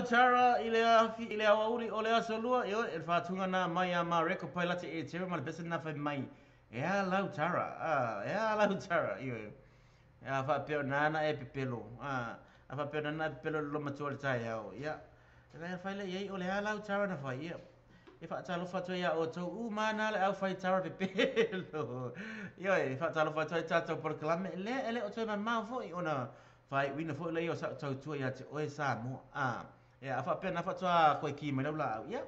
Tara ile auli ole asolua yo el fatunga na mai ama reko pilot e tira mal besen na fa mai ya lau Tara yo ya fa pe nana e pepelo fa pe nana pepelo lo matua tai ya le fa le ye ole lau Tara na fa ya e fa talo fa to ya o to u mana le au fa Tara pepelo yo e fa talo fa to tato proclame le o to ma fo ona fai wina fo le yo sa to tu ya te o sa mo ya fa pe na fa toa ko ki me la ya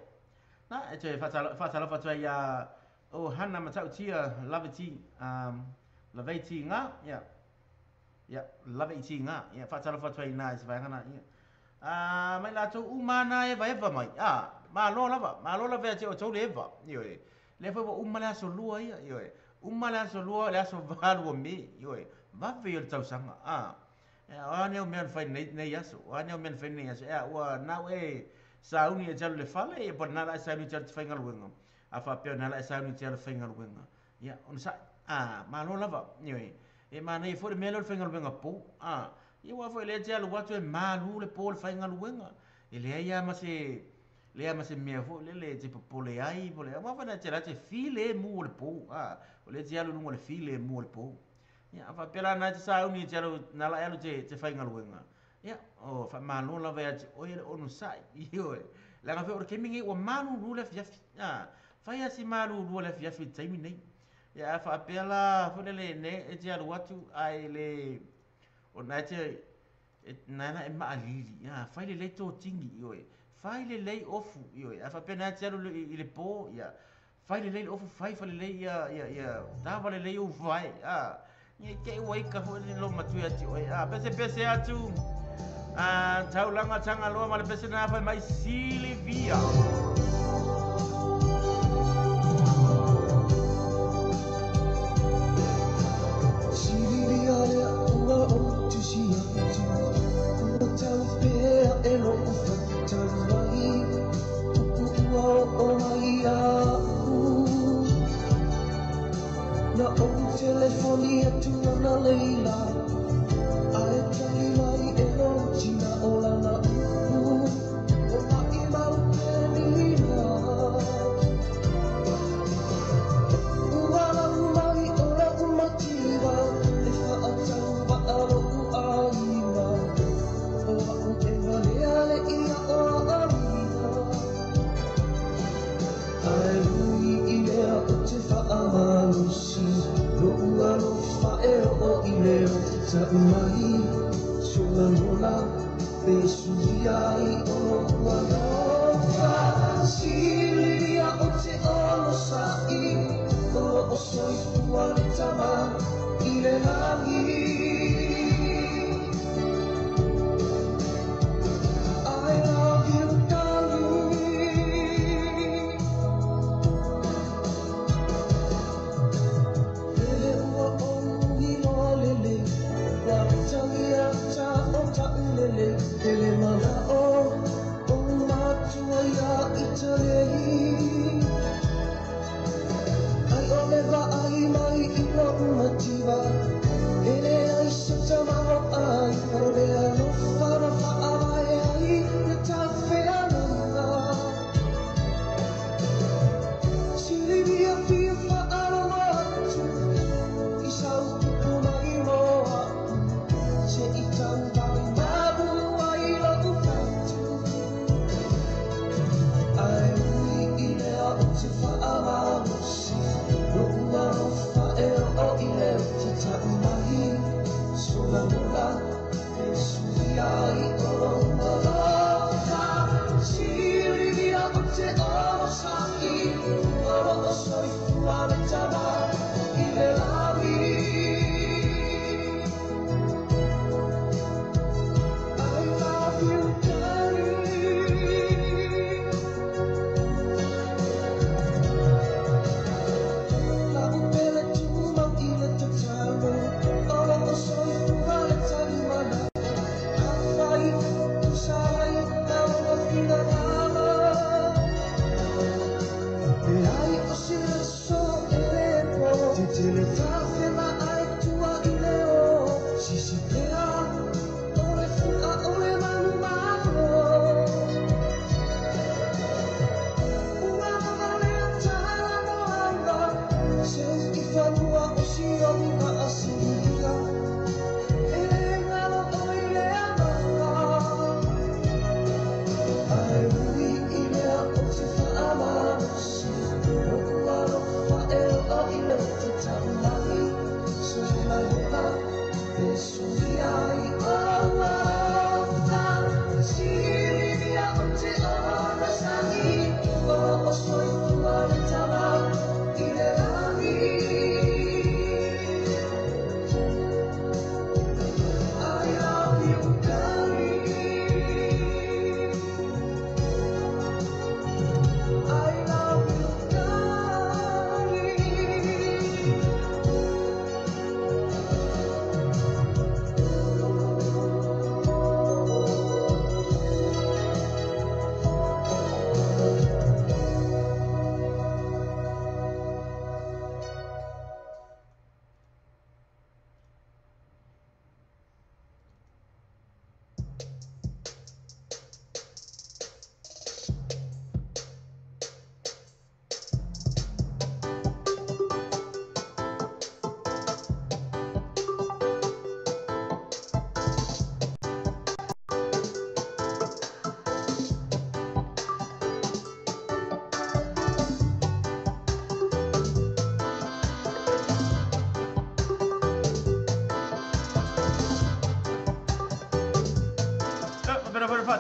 na e te fa toa ya o hana ma tau tia laveti laveti nga ya laveti nga ya fa toa na se va ngana ya mai la to umana e va mai ma lo lava te o to le va yo le fa umala so lua ya yo umala so lua le so valu me yo va ve o tau sanga ane o men fai nei yaso ane o men fai nei yaso wa na we sauni e jalu le fale e por nala sauni jalu fai ngaluenga a fa pe nala sauni jalu fai ngaluenga ya on sa ma lo lava yoi e ma nei fo me lo fai ngaluenga po e wa fo le jalu watu e ma lu le po fai ngaluenga e le ya ma se me fo le te po le ai po le ma fa na tela te file mu le po o le jalu lu le file mu le po ya fa pela na te sa uni jalo na la elo te fai ngaluenga ya o fa manu la vea o ye onu sai yo la nga fe o ke mingi o manu lu le fia fa ya si manu lu le fia fi taimi nei ya fa pela fo le ne e jalo watu ai le o na te na e ma alili ya fa le to tingi yo fa le ofu yo fa pena jalo le po ya fa le ofu fa le ya da va le o vai ni ke wai ka ho ni lo matu ya ti pese atu tau langa tanga lo ma le pese na fa mai Silvia le ua o tu si atu tau pe e lo tau mai o mai na o telefonia tu na leila ai tali mai e lo tina o la na o mai mau penina uala mai o la umativa e fa atau wa alo uaina o au e vale ale ia o arina ai lui i lea o te fa amalusi lo ualo fa e o i leo ta mai sula nola pe suiai o ualo fa Silvia o te olo sai o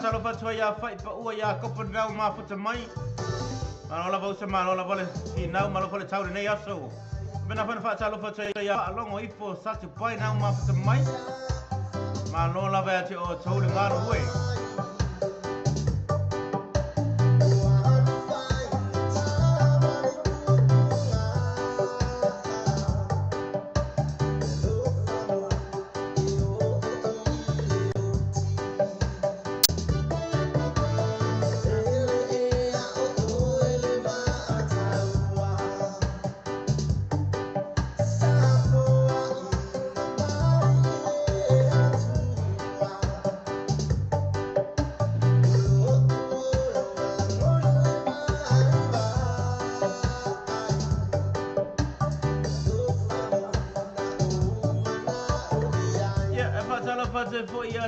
Talo pa tua ya fai pa ua ya kopa nau ma futa mai. Malola va usa malola vale i nau malo vale tau nei aso. Bena fa fa talo pa tua ya longo ifo satu pai nau ma futa mai. Malola va te o tau le ngaro ue.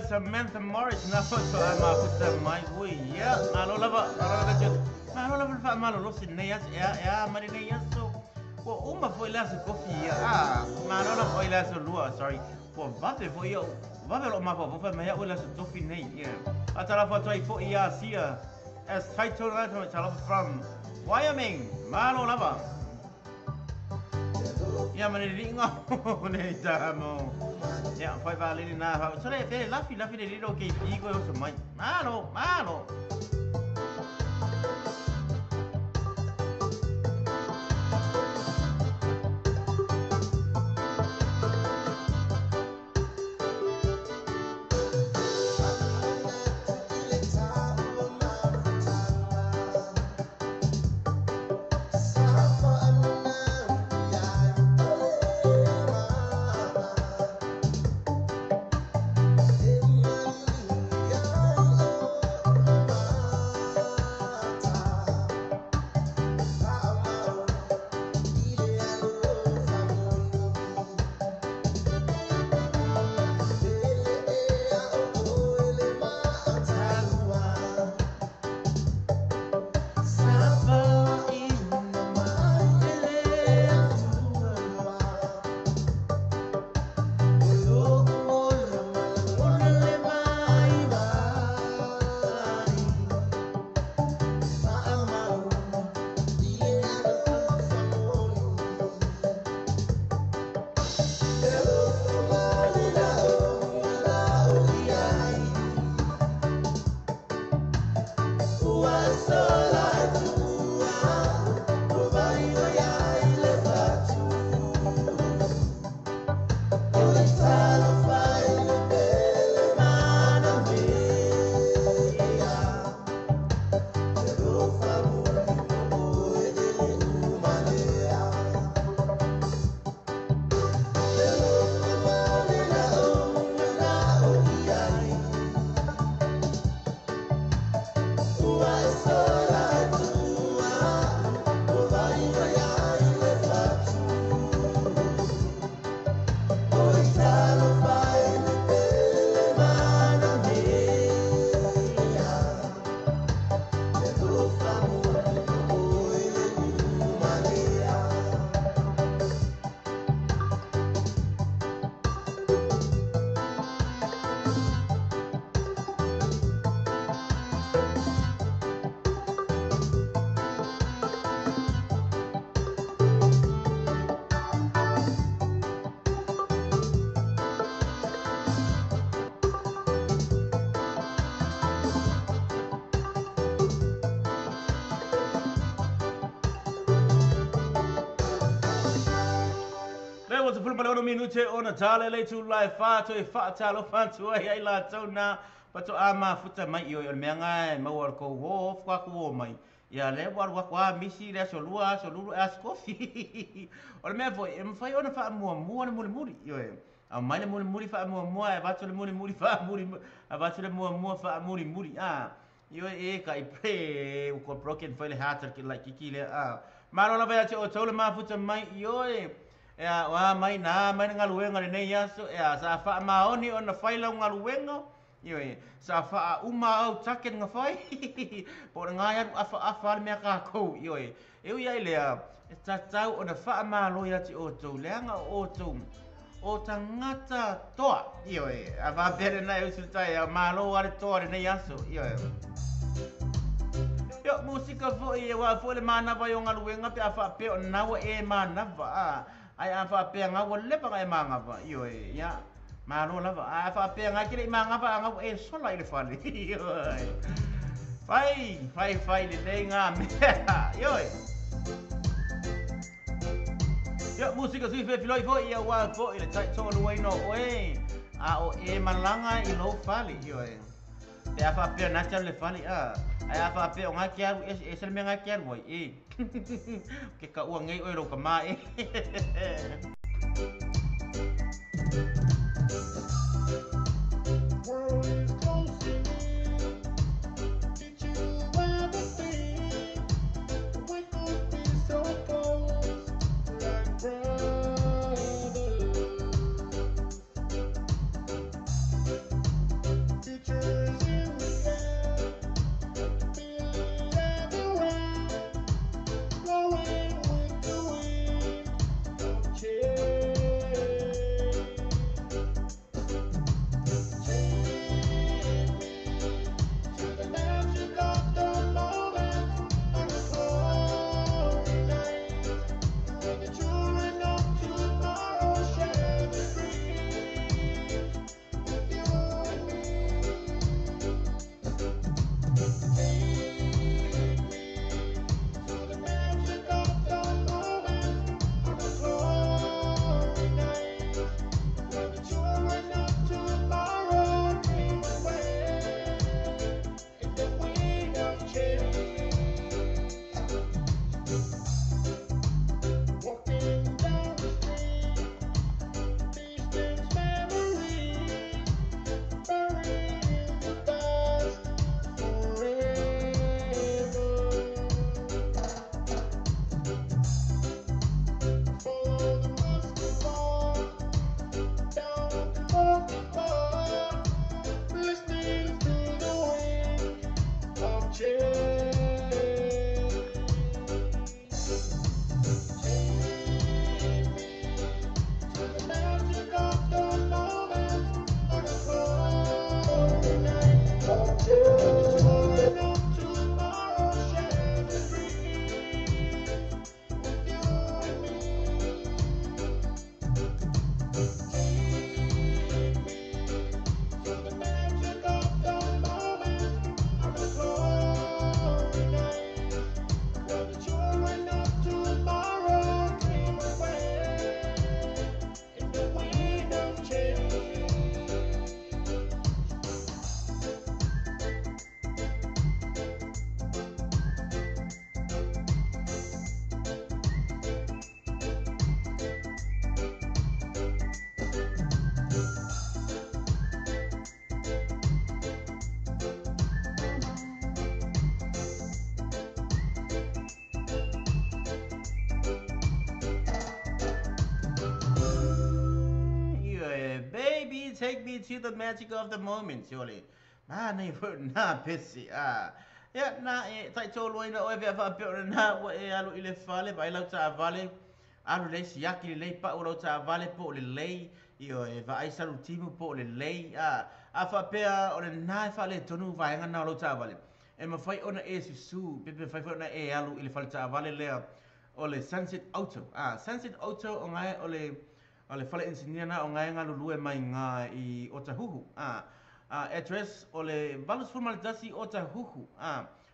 Samantha Morris na foto ai ma futa mai ui ya malola va malola fa malolo sineias ya marineias so ko uma foi lá se kofia malola foi lá se lua sorry ko vate foi eu vave lo ma vo fa me ya ula se tofi nei ya atala foto ai foi ya sia as title right from Wyoming malola va Ia mane ringa ne tamo. Ia fai vale ni na ha. Sore te lafi de riro ke pigo o mai. Malo. was a full balloon minute on a tale late to life fat to a fat talo fantu ai la tona pato ama futa mai yo menga ma war ko wo fa ko mai ya le war wa misi le so lulu as coffee o me foi em fai ona fa mo muri yo a mai le muri fa mo e va to le muri fa muri a va to le mo fa muri yo e kai pre o ko broken foi le hatter ki like ki le ma no la vai o tole ma futa mai yo ya wa mai ngaluenga le nei aso ya sa fa maoni ona faila ngaluenga yo sa fa uma au taket nga fai por ngaya afa me ka ko yo eu ia le ta tau ona fa ma lo ya ti o to lenga o tangata toa yo a va bere na eu sulta ya malo wa to le nei aso yo musika fo e wa fo le mana va yo ngaluenga pe afa pe na wa e mana va ai afa pe nga wolle pa ngai manga pa yo ya malo la va afa pe nga kile manga pa nga e so la ile fali yo fai le dei nga yo yo musika sui fe filoi fo ia wa fo ile tai so no way no way a o e malanga i lo fali yo e afa pe na cha le fali ai afa pe nga kia e sel me nga kia wo ke ka uang ngai oi ro ka mai take me to the magic of the moment, surely. Nei na pisi. Ya na tai tolo ina o ve fa pe na wa alu ile fale vai lau ta vale. Alu le siaki le pa o lau ta vale po le lei. Io e va ai salu timu po le lei. A fa pe o le na fa le tonu vai nga na lau ta vale. E ma fai ona e su pe fai ona e alu ile fale ta vale le o le Sunset Auto. Sunset Auto o ngai o le fale insiniana o ngai nga lulu e mai nga I Otahuhu. Address o le valus formal dasi Otahuhu.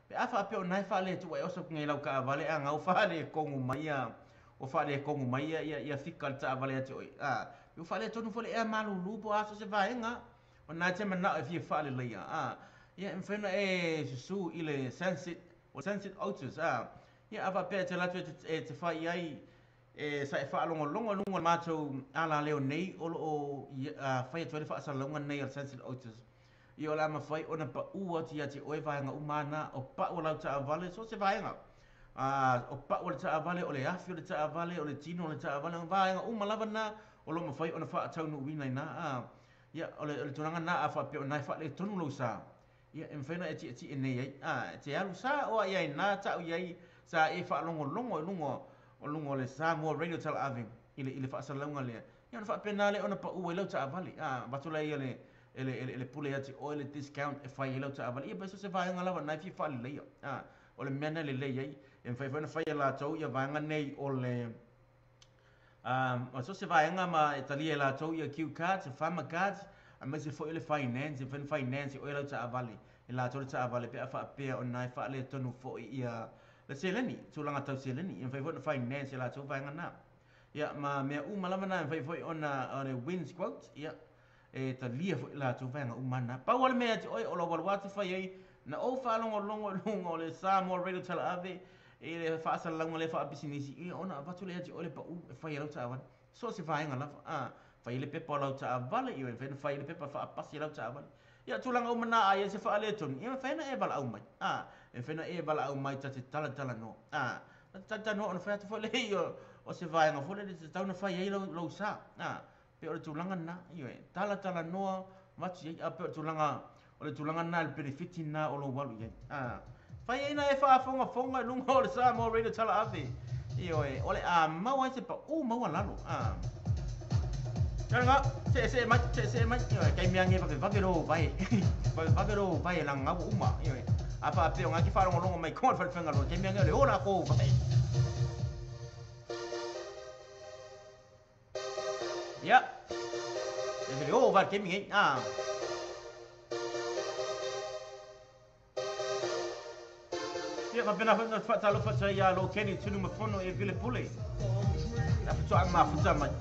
Pe afa pe o nai fa le tu e oso ngai lau ka vale a ngau fa le kongu mai o fa le kongu mai ia fika ta vale atu oi. Yo fa le tonu fo le e malu lupo aso se vaenga o na te mana e fi fa le le ia en fena e su ile Sunset Autos. Ia afa pe te latu te fa ai e sa e fa longo mato ala leo nei o fa te fa sa longa nei al Sunset Autos. Io la ma fai ona pa ua ti ati oi vaenga umana o pa o lau ta vale so se vaenga. O pa o ta vale o le afi o ta vale o le tino o le ta vale vaenga umalava na o lo ma fai ona fa tau no wina na. Ia o le tunanga na afa pe ona fa le tonu lo sa. Ia en fena e ti e nei ai. Te alu sa o ai na ta o ai sa e fa longo le Samoa Radio Tel Aviv ile fa sa longa le. Ia fa penale ona pa ua lau ta vale. Batula ia le pule ati o le discount e fai lau ta vale. Ia ba so se vaenga lava na fi fa le ia. O le mena le le ai en fai la tau ia vaenga nei o le so se vaenga ma Italia la tau ia Q cards, farmer cards, a me se fo ile finance o lau ta vale. La tau ta vale pe fa pe o nai fa le tonu fo ia le seleni tulanga tau seleni en fai finance la tau vaenga na. Ia ma me malama na en fai ona wins quote ia e ta lia fo la tau vaenga umana. Pa wale me ati oi o lo watu fai ai na o fa longo le Samoa Radio Tel Aviv e le fa sa longo le fa business I ona vatu le ati o le pa u e fai lau ta vale. So se vaenga la fai le pepa lau ta vale I en fai le pepa fa pasi lau ta vale. Ia tulanga o mana ai se fa le ton. Ia fai na e bala au mai. En fai na e bala au mai ta te tala no. Ta no on fai to fo le o se vaenga fo le te tau na fai ai lau sa. Pe o le tulanga na ia tala no matu ai pe o tulanga o le tulanga na le benefiti na o lo walu ia. Fai ai na e fa fonga lungo o le Samoa Radio Tel Aviv. Ia o le mau ai se pa mau lalo. Nga se mai kai miangi pa ro vai la nga uma apa pe nga ki fa longo mai ko fa fenga lo kai miangi le ora ko vai ya e le va kai miangi ya ma pena fa talo fa ya lo keni tunu ma fono e vile pule na fa ma fa mai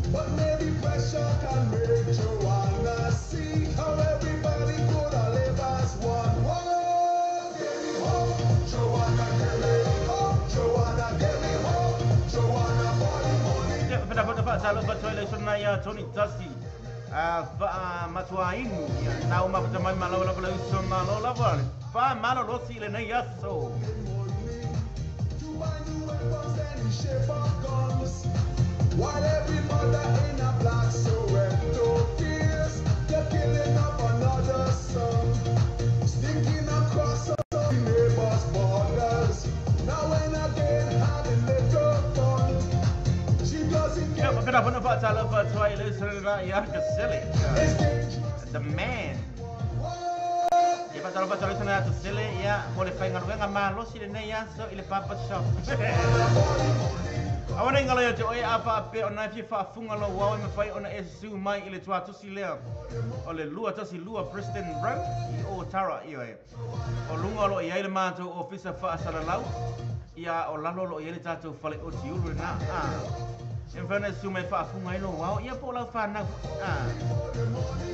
But maybe pressure can make Joanna see how everybody could live as one. Whoa, get me home, Joanna, get me home, Joanna, get me home, Joanna, body money. Ya, pada Pak Salud Batua Election Naya Tony Tasi. Matuainu, now Mapatama Malola Malola, Fa Malo Losi Lenayaso. While every mother in a black Soweto fears the killing of another son, sneaking across the neighbors' borders. Now and again having little fun. She doesn't care. The man. Kalau baca tulisan itu sile ya boleh pengen nggak malu sih ini ya so ile papa shop. Awana ngalo ya oi apa pe ona fi fa funga lo wa me fai ona esu mai ile tua tu sile ole lua tu si lua Preston Road o Tara io o lunga lo ia ile mato officer fa sala lau ia o lalo lo ia le tatu fale o tiulu na en fana sume fa funga ilo wa ia po la fa na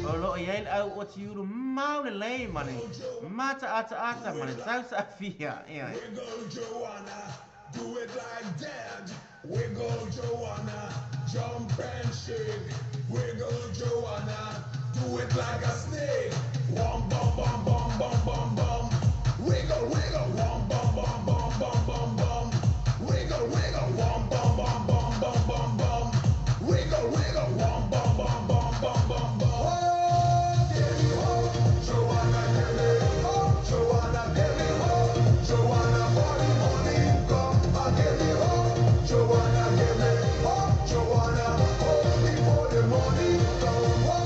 o lo ia ile au o tiulu mau le lei mane mata ata mane sa fia ia Wiggle Joanna, do it like that. Wiggle Joanna, jump and shake. Wiggle, Joanna, do it like a snake. Wom bum bum bum bum bum bum. Wiggle, wiggle, wom bum bum bum bum bum bum. Wiggle, wiggle, wom bum bum bum bum bum bum. Wiggle, wiggle, wom bum bum bum bum bum bum. Oh, give me hope, Joanna, give me hope, Joanna, give me hope, Joanna, body morning come, I give me hope, Joanna, give me hope, Joanna, hope before the morning come. Oh,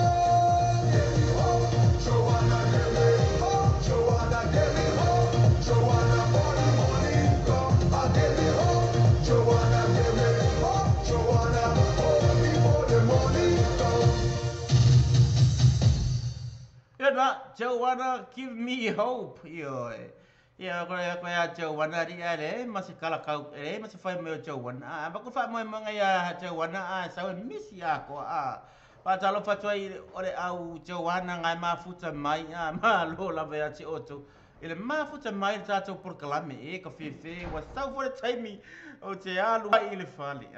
give me hope, Joanna, give me hope, Joanna, give me hope, Joanna, body morning come, I give me hope, Joanna, give me hope, Joanna, hope before the morning come. Good luck, Joanna, give me hope. Yo. Ya, kaya Joanna di ale masih kalah kau masih fai mo Joanna. Ba ko fa mo ya Joanna sa miss ya ko Pa talo fa toi ole au Joanna ngai ma futa mai ma lo la va ti oto. Ele ma futa mai tato por kalame ka fefe wa sau for taimi o te alu ai le fali.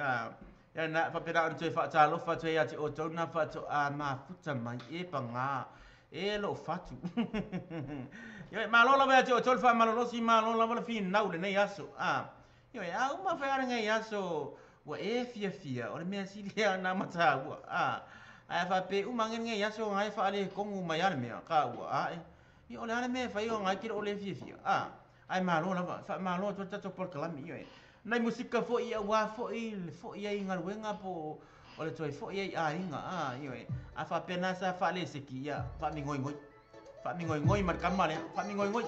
Ya na fa pera ante fa talo fa toi ya ti oto na fa to ma futa mai panga. Lo fatu. Yo ma lo la va ti oto fa ma lo si ma lo la va fi na le nei aso. Yo ya uma fa ngai aso wa fia o me si le na mata wa. Ai fa pe umangen ngai aso ngai fa ale kongu mai ana me ka wa. I ole ana me fa yo ngai kiro ole fia. Ai ma lo la fa ma lo to tato por kalami yo. Nai musika fo ia wa fo ia inga wenga po ole toi fo ia inga yo. A fa pena sa fa le seki ya fa mi ngoi ngoi. Fa mi ngoi ngoi mar kamale fa mi ngoi ngoi.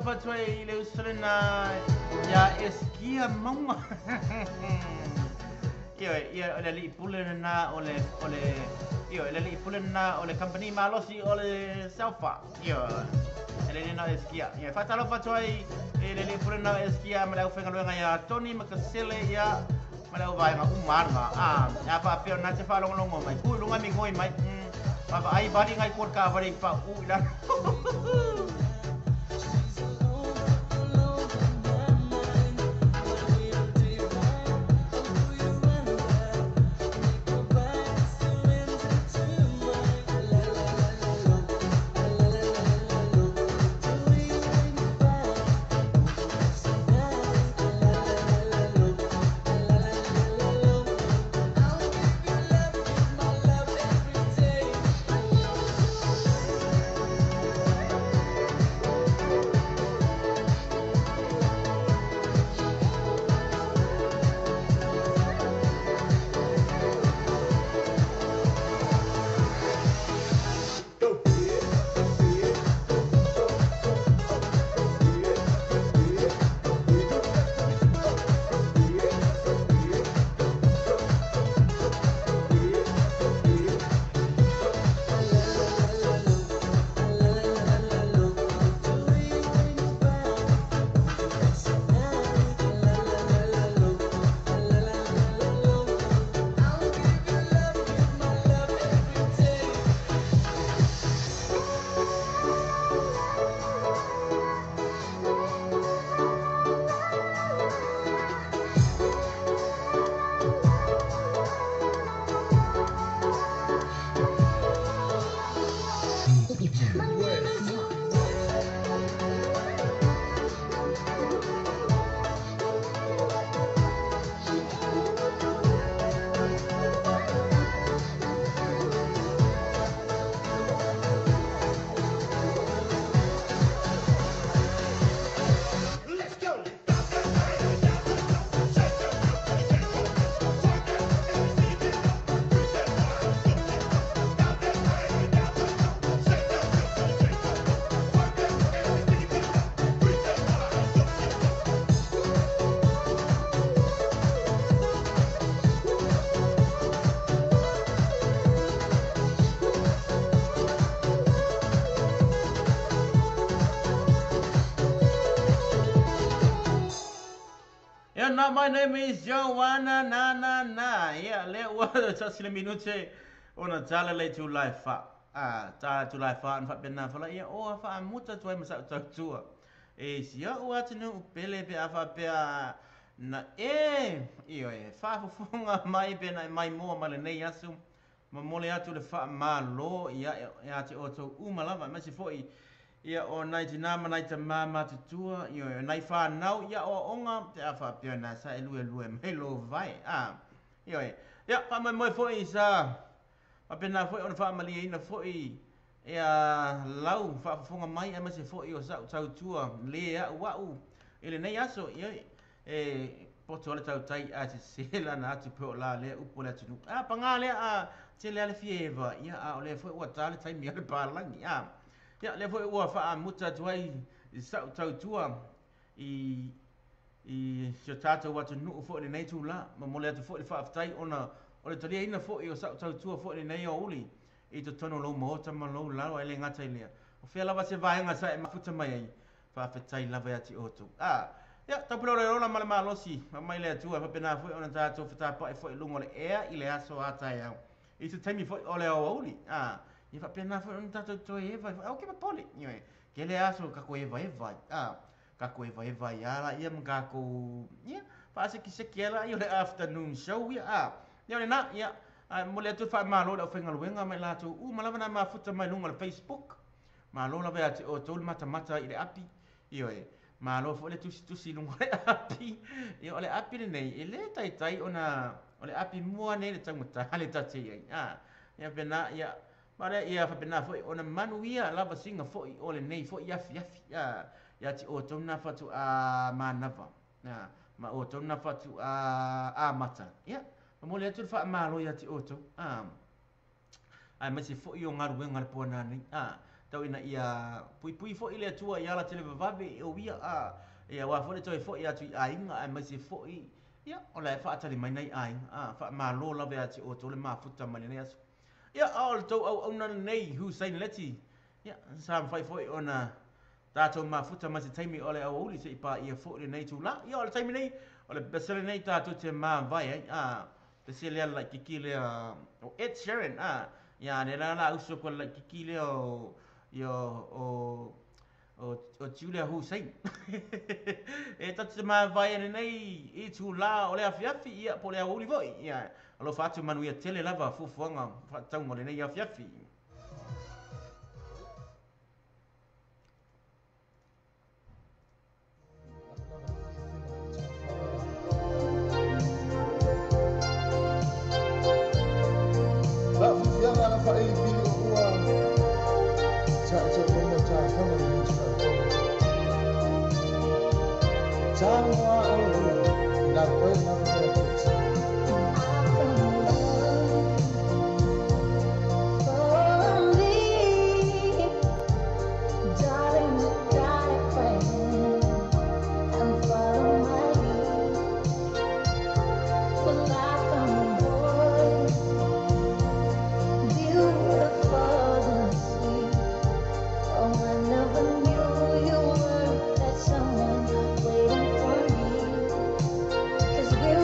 Fatway le ustrena ya eskia mama. Yo ole li pulena ole yo ole li pulena ole company malosi ole selfa. Yo ele na eskia. Yo fatalo fatway ele li pulena eskia malau fenga luenga ya Tony Makasele ya malau vai ma umar ma. Ya pa pe na te fa longo mai. Ku lunga mi ngoi mai. Pa ai bari ngai kor ka bari pa ila. na, my name is Joanna, na. Yeah, le ua tasi le minute ona tala le tu lai fa. Ta tu lai fa an fa pena fa la ia o fa muta tu ai masa tua. E sia ua tinu pele pe afa pe na io fa funga mai pe na mai mo ma le nei asu. Ma mole atu le fa ma lo ia te o to umalava ma si foi. Ia o nai te nama nai te mama te tua, ia nai whanau, ia o onga, te a whapia nā sa elue me lo vai. Ia, whamai moi fwoi sa, whapena fwoi ona whamali ina fwoi, ia lau whafunga mai, ama se fwoi o sa tau tua, le a wau, ele nei aso, ia, poto ole tau tai a te sela na atu pe o la le upo le atu nu. Panga le a te le ale fieva, ia a o le fwoi ua tale tai mi ale pālangi, ia le foi ua fa muta tuai sa tau tua i se tata watu nu fo le nei tula ma mole atu fo le fa aftai ona o le talia ina fo i sa tau tua fo le nei o uli i to tono lo mo ta ma lo la o le ngata ile o fe lava se vai nga sa e mafuta mai ai fa aftai lava ya ti otu ia ta pro le ona mala malosi ma mai le atu fa pena fo ona tata fa ta pa fo i lungo le ea i le aso ata ya i te taimi fo o le o uli ia fa pena fo on tato to eva o ke poli ie ke le aso ka ko eva ka ko eva ia la ia mga ko ia fa se ki se kiela ia le afternoon show ia le na ia mo le tu fa malo le fenga luenga mai la tu malava na mafuta mai lunga le Facebook malo la vea o tol mata i le api ie malo fo le tu lunga le api ia le api le nei ele tai ona o le api mua nei le tamuta le tati ia pena ia Mare ia fa pena foi ona manuia lava singa foi ole nei foi yafi ya ti o tona fatu a manava na ma o tona fatu a mata ya mo le tu fa malo ya ti o to ai ma si foi o ngaru wenga le pona ni tau ina ia pui foi le tua ya la tele vave o via ia wa foi toi foi ya tu ainga ai ma si foi ya ola fa tali mai nei ai fa malo lava ya ti o to le mafuta mai nei asu ia all to au ona nei Hussein Leti ia sam fai foi ona tato mafuta ma se taimi ole au uli se pa ia fo le nei tu la ia ole taimi nei ole besele nei tato te ma vai besele ala kikile o Ed Sheeran ia ne la uso ko la kikile o Julia Hussein e tato ma vai nei i tu la ole afiafi ia po le au uli voi ia Alo fatu manu ia tele lava fufuanga tau ngole nei afiafi. Cause we're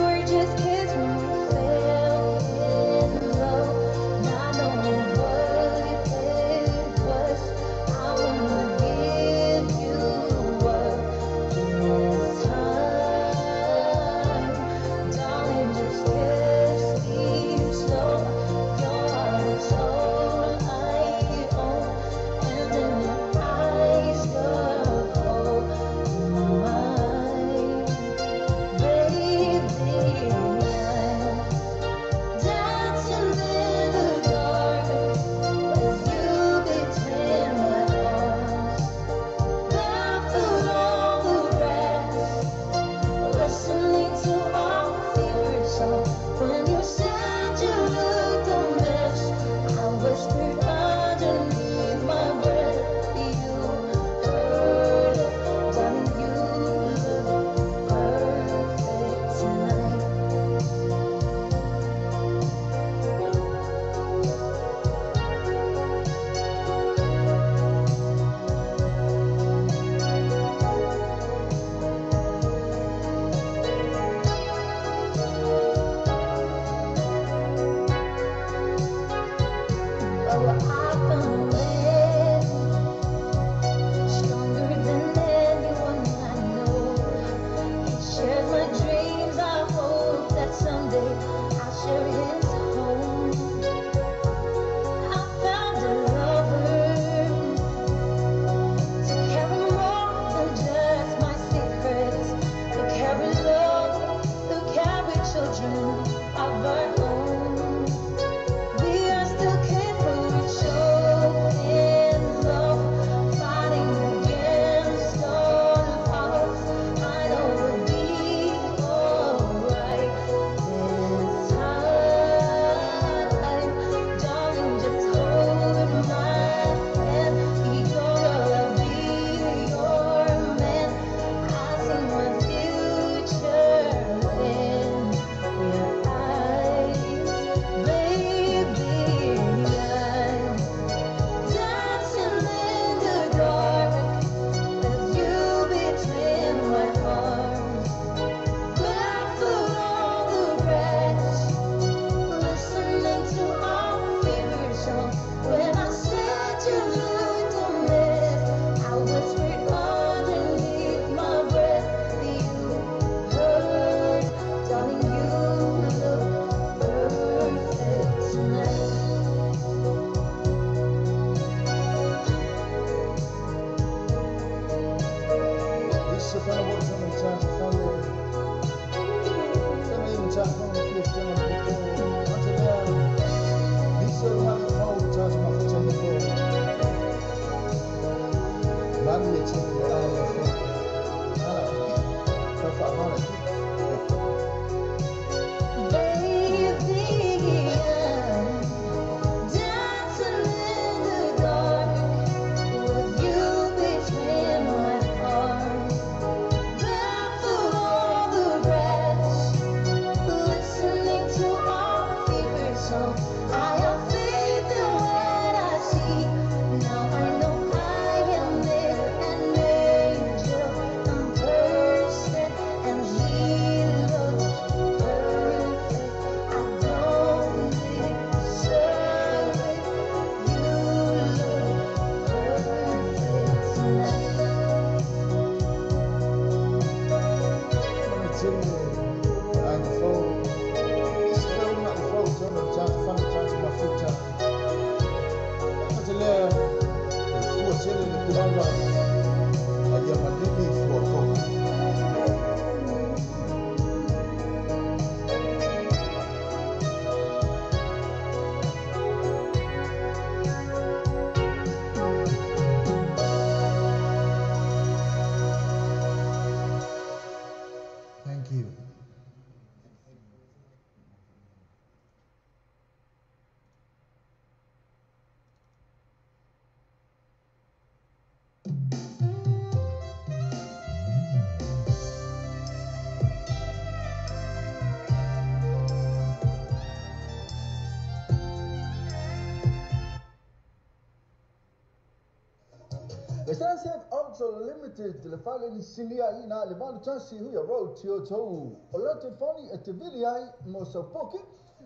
Sunset also limited le fale ni sinia ina le malu chansi huya road tio tau. O la te foni e te vili ai mo sa poke.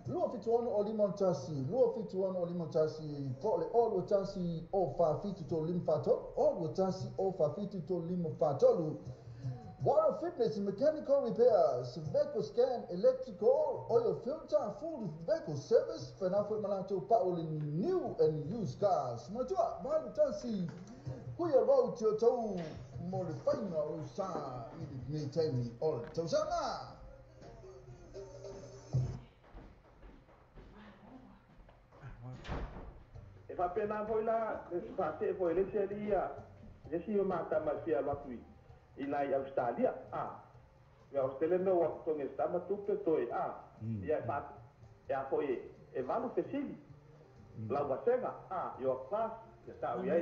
Lua fituano o limon chansi. Lua fituano o limon chansi. Ko le olu chansi o fa fitu to lim fato. Olu chansi o fa fitu to lim fatolu. Water fitness and mechanical repairs, vehicle scan, electrical, oil filter, full vehicle service, Fenafu Malato Paul in new and used cars. Matua, Malu Tansi, Huya Road to Toe, Morifaina, Rosa, Edith May tell me all. Tosama! If I pay now for that, this party for Elisha, just you matter my fear what we. Inai Australia, ya Australia no waktu ni sama tu petoi, ya mat, ya foi, evalu pesili, lawa sega, your class, ya tahu ya